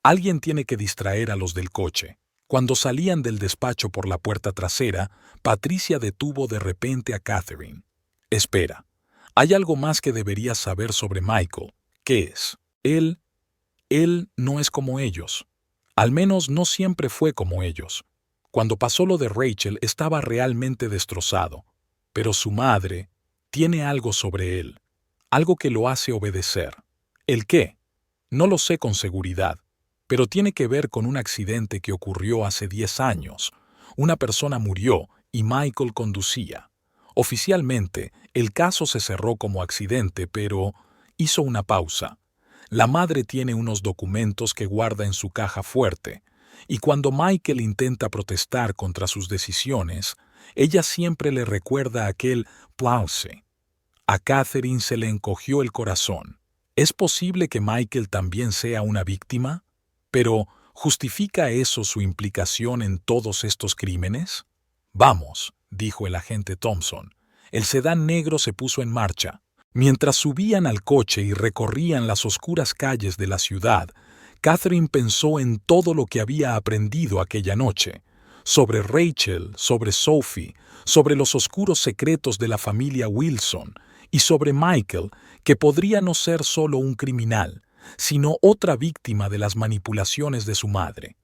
Alguien tiene que distraer a los del coche. Cuando salían del despacho por la puerta trasera, Patricia detuvo de repente a Catherine. Espera, hay algo más que deberías saber sobre Michael. ¿Qué es? Él no es como ellos. Al menos no siempre fue como ellos. Cuando pasó lo de Rachel estaba realmente destrozado. Pero su madre tiene algo sobre él, algo que lo hace obedecer. ¿El qué? No lo sé con seguridad, pero tiene que ver con un accidente que ocurrió hace 10 años. Una persona murió y Michael conducía. Oficialmente, el caso se cerró como accidente, pero hizo una pausa. La madre tiene unos documentos que guarda en su caja fuerte, y cuando Michael intenta protestar contra sus decisiones, ella siempre le recuerda aquel pause. A Catherine se le encogió el corazón. ¿Es posible que Michael también sea una víctima? Pero, ¿justifica eso su implicación en todos estos crímenes? Vamos, dijo el agente Thompson. El sedán negro se puso en marcha. Mientras subían al coche y recorrían las oscuras calles de la ciudad, Catherine pensó en todo lo que había aprendido aquella noche. sobre Rachel, sobre Sophie, sobre los oscuros secretos de la familia Wilson y sobre Michael, que podría no ser solo un criminal, sino otra víctima de las manipulaciones de su madre.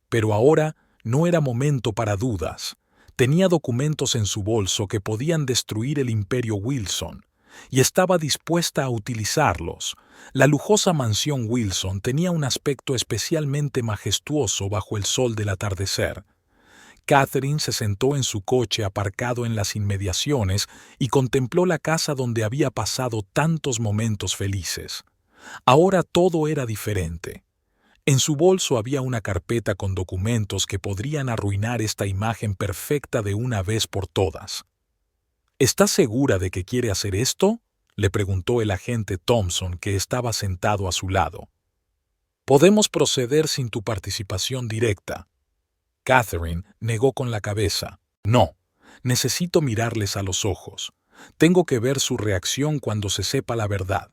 Pero ahora no era momento para dudas. Tenía documentos en su bolso que podían destruir el imperio Wilson, y estaba dispuesta a utilizarlos. La lujosa mansión Wilson tenía un aspecto especialmente majestuoso bajo el sol del atardecer. Catherine se sentó en su coche aparcado en las inmediaciones y contempló la casa donde había pasado tantos momentos felices. Ahora todo era diferente. En su bolso había una carpeta con documentos que podrían arruinar esta imagen perfecta de una vez por todas. ¿Estás segura de que quiere hacer esto?, le preguntó el agente Thompson, que estaba sentado a su lado. Podemos proceder sin tu participación directa. Catherine negó con la cabeza. No, necesito mirarles a los ojos. Tengo que ver su reacción cuando se sepa la verdad.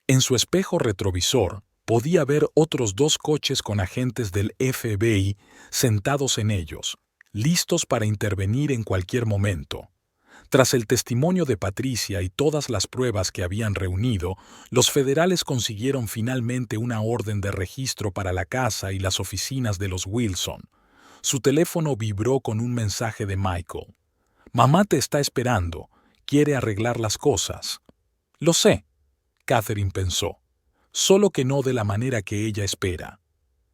En su espejo retrovisor podía ver otros 2 coches con agentes del FBI sentados en ellos, listos para intervenir en cualquier momento. Tras el testimonio de Patricia y todas las pruebas que habían reunido, los federales consiguieron finalmente una orden de registro para la casa y las oficinas de los Wilson. Su teléfono vibró con un mensaje de Michael. «Mamá te está esperando. Quiere arreglar las cosas». «Lo sé», Catherine pensó, «solo que no de la manera que ella espera».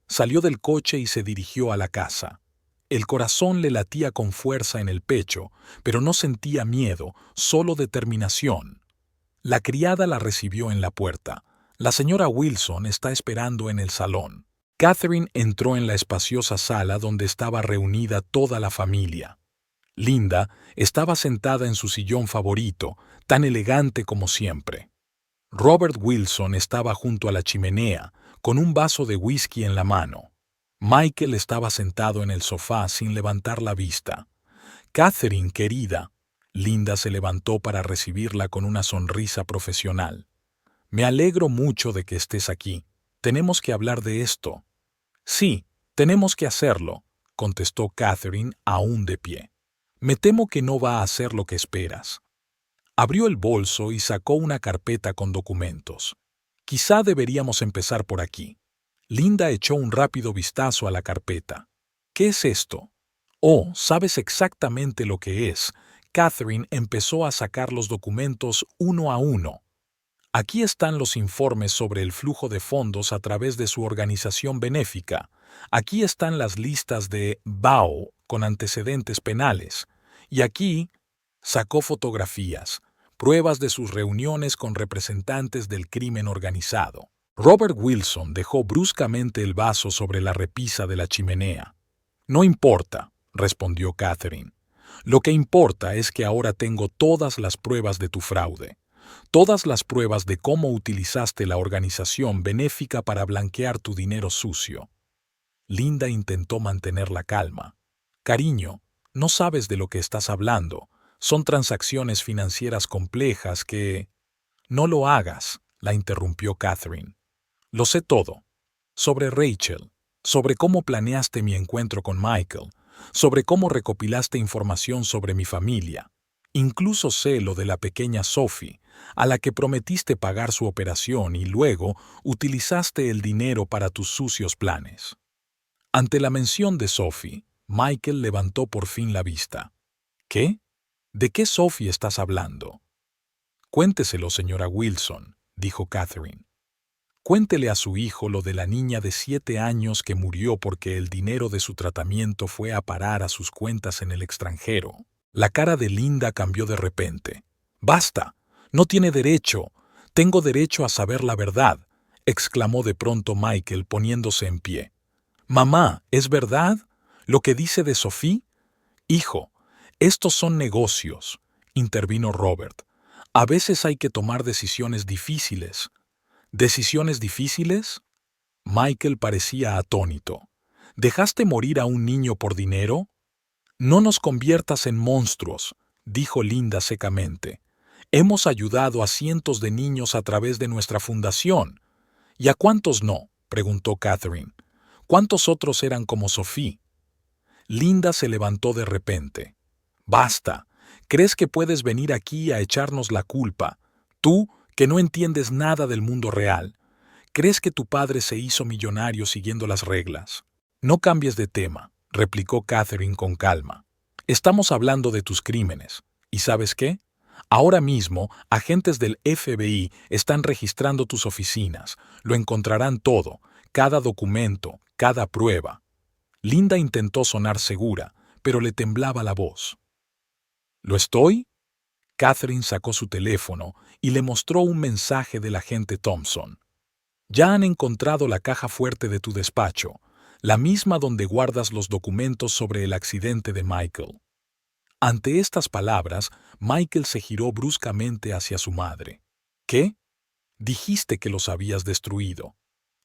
Salió del coche y se dirigió a la casa. El corazón le latía con fuerza en el pecho, pero no sentía miedo, solo determinación. La criada la recibió en la puerta. «La señora Wilson está esperando en el salón». Catherine entró en la espaciosa sala donde estaba reunida toda la familia. Linda estaba sentada en su sillón favorito, tan elegante como siempre. Robert Wilson estaba junto a la chimenea, con un vaso de whisky en la mano. Michael estaba sentado en el sofá sin levantar la vista. «Catherine, querida». Linda se levantó para recibirla con una sonrisa profesional. «Me alegro mucho de que estés aquí. Tenemos que hablar de esto». «Sí, tenemos que hacerlo», contestó Catherine, aún de pie. «Me temo que no va a hacer lo que esperas». Abrió el bolso y sacó una carpeta con documentos. «Quizá deberíamos empezar por aquí». Linda echó un rápido vistazo a la carpeta. «¿Qué es esto?» «Oh, sabes exactamente lo que es». Catherine empezó a sacar los documentos uno a uno. «Aquí están los informes sobre el flujo de fondos a través de su organización benéfica. Aquí están las listas de BAO con antecedentes penales. Y aquí», sacó fotografías, pruebas de sus reuniones con representantes del crimen organizado. Robert Wilson dejó bruscamente el vaso sobre la repisa de la chimenea. «No importa», respondió Catherine. «Lo que importa es que ahora tengo todas las pruebas de tu fraude. Todas las pruebas de cómo utilizaste la organización benéfica para blanquear tu dinero sucio». Linda intentó mantener la calma. «Cariño, no sabes de lo que estás hablando. Son transacciones financieras complejas que...» «No lo hagas», la interrumpió Catherine. «Lo sé todo. Sobre Rachel, sobre cómo planeaste mi encuentro con Michael, sobre cómo recopilaste información sobre mi familia. Incluso sé lo de la pequeña Sophie, a la que prometiste pagar su operación y luego utilizaste el dinero para tus sucios planes». Ante la mención de Sophie, Michael levantó por fin la vista. «¿Qué? ¿De qué Sophie estás hablando?» «Cuénteselo, señora Wilson», dijo Catherine. «Cuéntele a su hijo lo de la niña de 7 años que murió porque el dinero de su tratamiento fue a parar a sus cuentas en el extranjero». La cara de Linda cambió de repente. «¡Basta! No tiene derecho. Tengo derecho a saber la verdad», exclamó de pronto Michael poniéndose en pie. «Mamá, ¿es verdad lo que dice de Sophie?» «Hijo, estos son negocios», intervino Robert. «A veces hay que tomar decisiones difíciles». «¿Decisiones difíciles?» Michael parecía atónito. «¿Dejaste morir a un niño por dinero?» «No nos conviertas en monstruos», dijo Linda secamente. «Hemos ayudado a cientos de niños a través de nuestra fundación». «¿Y a cuántos no?», preguntó Catherine. «¿Cuántos otros eran como Sophie?» Linda se levantó de repente. «Basta. ¿Crees que puedes venir aquí a echarnos la culpa? Tú, que no entiendes nada del mundo real. ¿Crees que tu padre se hizo millonario siguiendo las reglas?» «No cambies de tema», replicó Catherine con calma. «Estamos hablando de tus crímenes. ¿Y sabes qué? Ahora mismo, agentes del FBI están registrando tus oficinas. Lo encontrarán todo, cada documento, cada prueba». Linda intentó sonar segura, pero le temblaba la voz. «¿Lo estoy?» Catherine sacó su teléfono y le mostró un mensaje del agente Thompson. «Ya han encontrado la caja fuerte de tu despacho, la misma donde guardas los documentos sobre el accidente de Michael». Ante estas palabras, Michael se giró bruscamente hacia su madre. «¿Qué? Dijiste que los habías destruido».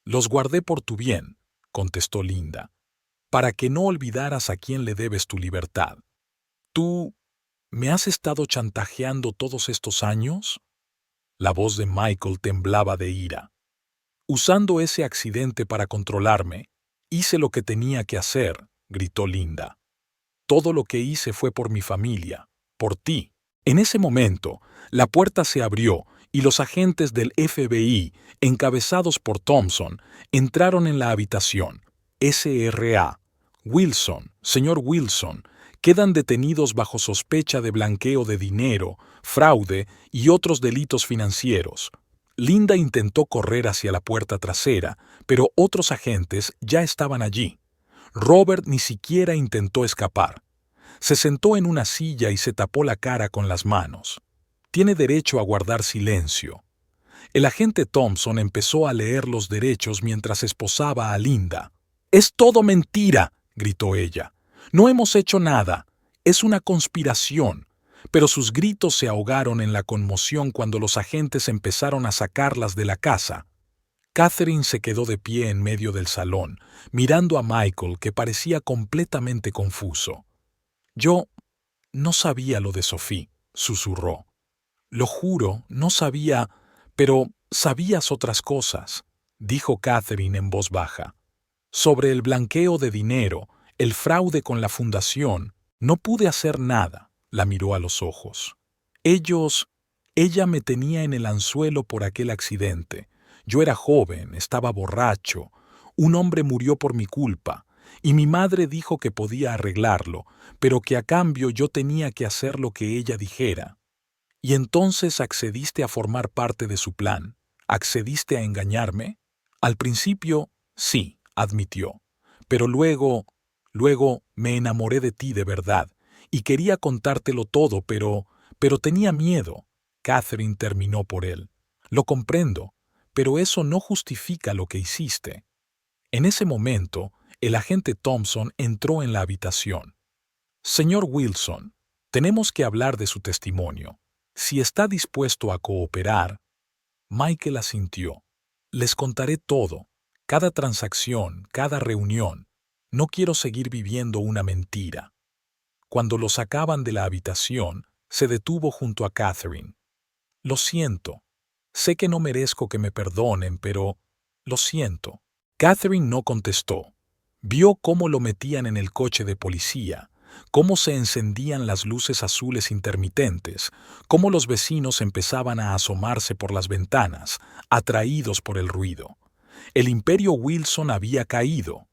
«Los guardé por tu bien», contestó Linda, «para que no olvidaras a quién le debes tu libertad». «¿Tú me has estado chantajeando todos estos años?» La voz de Michael temblaba de ira. «Usando ese accidente para controlarme, hice lo que tenía que hacer», gritó Linda. «Todo lo que hice fue por mi familia, por ti». En ese momento, la puerta se abrió y los agentes del FBI, encabezados por Thompson, entraron en la habitación. «SRA. Wilson, señor Wilson, quedan detenidos bajo sospecha de blanqueo de dinero, fraude y otros delitos financieros». Linda intentó correr hacia la puerta trasera, pero otros agentes ya estaban allí. Robert ni siquiera intentó escapar. Se sentó en una silla y se tapó la cara con las manos. «Tiene derecho a guardar silencio». El agente Thompson empezó a leer los derechos mientras esposaba a Linda. «Es todo mentira», gritó ella. «No hemos hecho nada. Es una conspiración». Pero sus gritos se ahogaron en la conmoción cuando los agentes empezaron a sacarlas de la casa. Catherine se quedó de pie en medio del salón, mirando a Michael, que parecía completamente confuso. «Yo no sabía lo de Sophie», susurró. «Lo juro, no sabía, pero sabías otras cosas», dijo Catherine en voz baja. «Sobre el blanqueo de dinero, el fraude con la fundación, no pude hacer nada», la miró a los ojos. «Ella me tenía en el anzuelo por aquel accidente. Yo era joven, estaba borracho. Un hombre murió por mi culpa, y mi madre dijo que podía arreglarlo, pero que a cambio yo tenía que hacer lo que ella dijera». «¿Y entonces accediste a formar parte de su plan? ¿Accediste a engañarme?» «Al principio, sí», admitió. «Pero luego me enamoré de ti de verdad, y quería contártelo todo, pero tenía miedo». Catherine terminó por él. «Lo comprendo, pero eso no justifica lo que hiciste». En ese momento, el agente Thompson entró en la habitación. «Señor Wilson, tenemos que hablar de su testimonio. Si está dispuesto a cooperar». Michael asintió. «Les contaré todo, cada transacción, cada reunión. No quiero seguir viviendo una mentira». Cuando lo sacaban de la habitación, se detuvo junto a Catherine. «Lo siento. Sé que no merezco que me perdonen, pero lo siento». Catherine no contestó. Vio cómo lo metían en el coche de policía, cómo se encendían las luces azules intermitentes, cómo los vecinos empezaban a asomarse por las ventanas, atraídos por el ruido. El imperio Wilson había caído,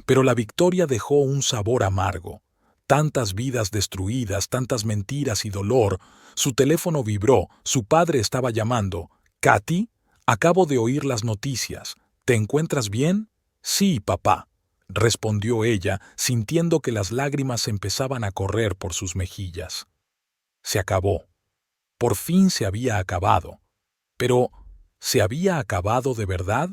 pero la victoria dejó un sabor amargo. Tantas vidas destruidas, tantas mentiras y dolor. Su teléfono vibró, su padre estaba llamando. «Katy, acabo de oír las noticias. ¿Te encuentras bien?» «Sí, papá», respondió ella, sintiendo que las lágrimas empezaban a correr por sus mejillas. Se acabó. Por fin se había acabado. Pero, ¿se había acabado de verdad?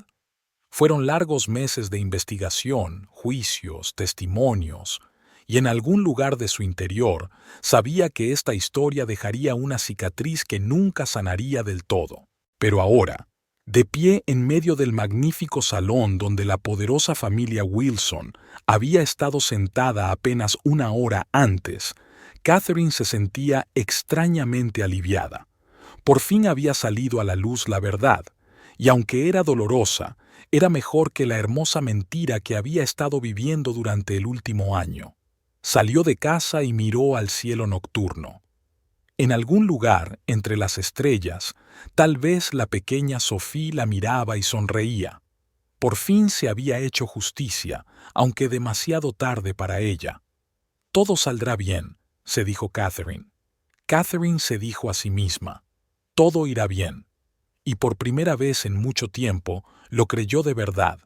Fueron largos meses de investigación, juicios, testimonios, y en algún lugar de su interior sabía que esta historia dejaría una cicatriz que nunca sanaría del todo. Pero ahora, de pie en medio del magnífico salón donde la poderosa familia Wilson había estado sentada apenas una hora antes, Catherine se sentía extrañamente aliviada. Por fin había salido a la luz la verdad, y aunque era dolorosa, era mejor que la hermosa mentira que había estado viviendo durante el último año. Salió de casa y miró al cielo nocturno. En algún lugar, entre las estrellas, tal vez la pequeña Sophie la miraba y sonreía. Por fin se había hecho justicia, aunque demasiado tarde para ella. Todo saldrá bien, se dijo Catherine. Catherine se dijo a sí misma, todo irá bien. Y por primera vez en mucho tiempo lo creyó de verdad.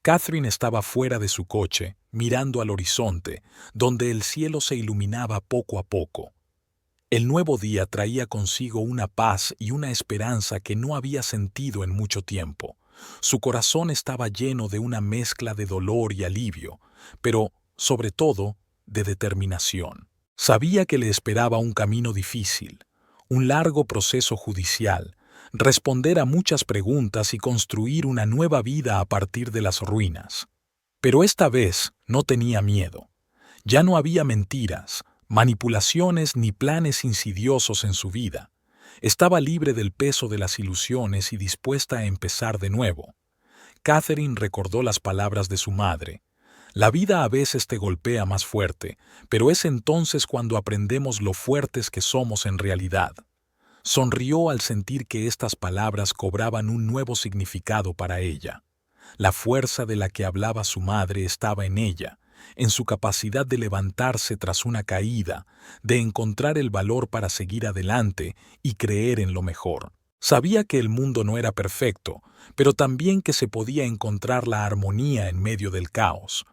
Catherine estaba fuera de su coche, mirando al horizonte, donde el cielo se iluminaba poco a poco. El nuevo día traía consigo una paz y una esperanza que no había sentido en mucho tiempo. Su corazón estaba lleno de una mezcla de dolor y alivio, pero, sobre todo, de determinación. Sabía que le esperaba un camino difícil, un largo proceso judicial, responder a muchas preguntas y construir una nueva vida a partir de las ruinas. Pero esta vez no tenía miedo. Ya no había mentiras, manipulaciones ni planes insidiosos en su vida. Estaba libre del peso de las ilusiones y dispuesta a empezar de nuevo. Catherine recordó las palabras de su madre. La vida a veces te golpea más fuerte, pero es entonces cuando aprendemos lo fuertes que somos en realidad. Sonrió al sentir que estas palabras cobraban un nuevo significado para ella. La fuerza de la que hablaba su madre estaba en ella, en su capacidad de levantarse tras una caída, de encontrar el valor para seguir adelante y creer en lo mejor. Sabía que el mundo no era perfecto, pero también que se podía encontrar la armonía en medio del caos.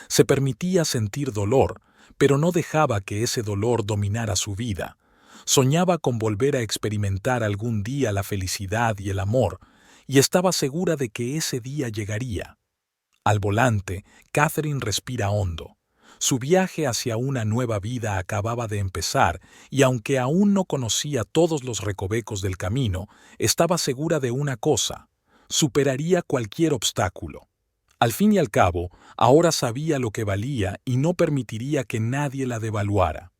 Se permitía sentir dolor, pero no dejaba que ese dolor dominara su vida. Soñaba con volver a experimentar algún día la felicidad y el amor, y estaba segura de que ese día llegaría. Al volante, Catherine respira hondo. Su viaje hacia una nueva vida acababa de empezar, y aunque aún no conocía todos los recovecos del camino, estaba segura de una cosa: superaría cualquier obstáculo. Al fin y al cabo, ahora sabía lo que valía y no permitiría que nadie la devaluara.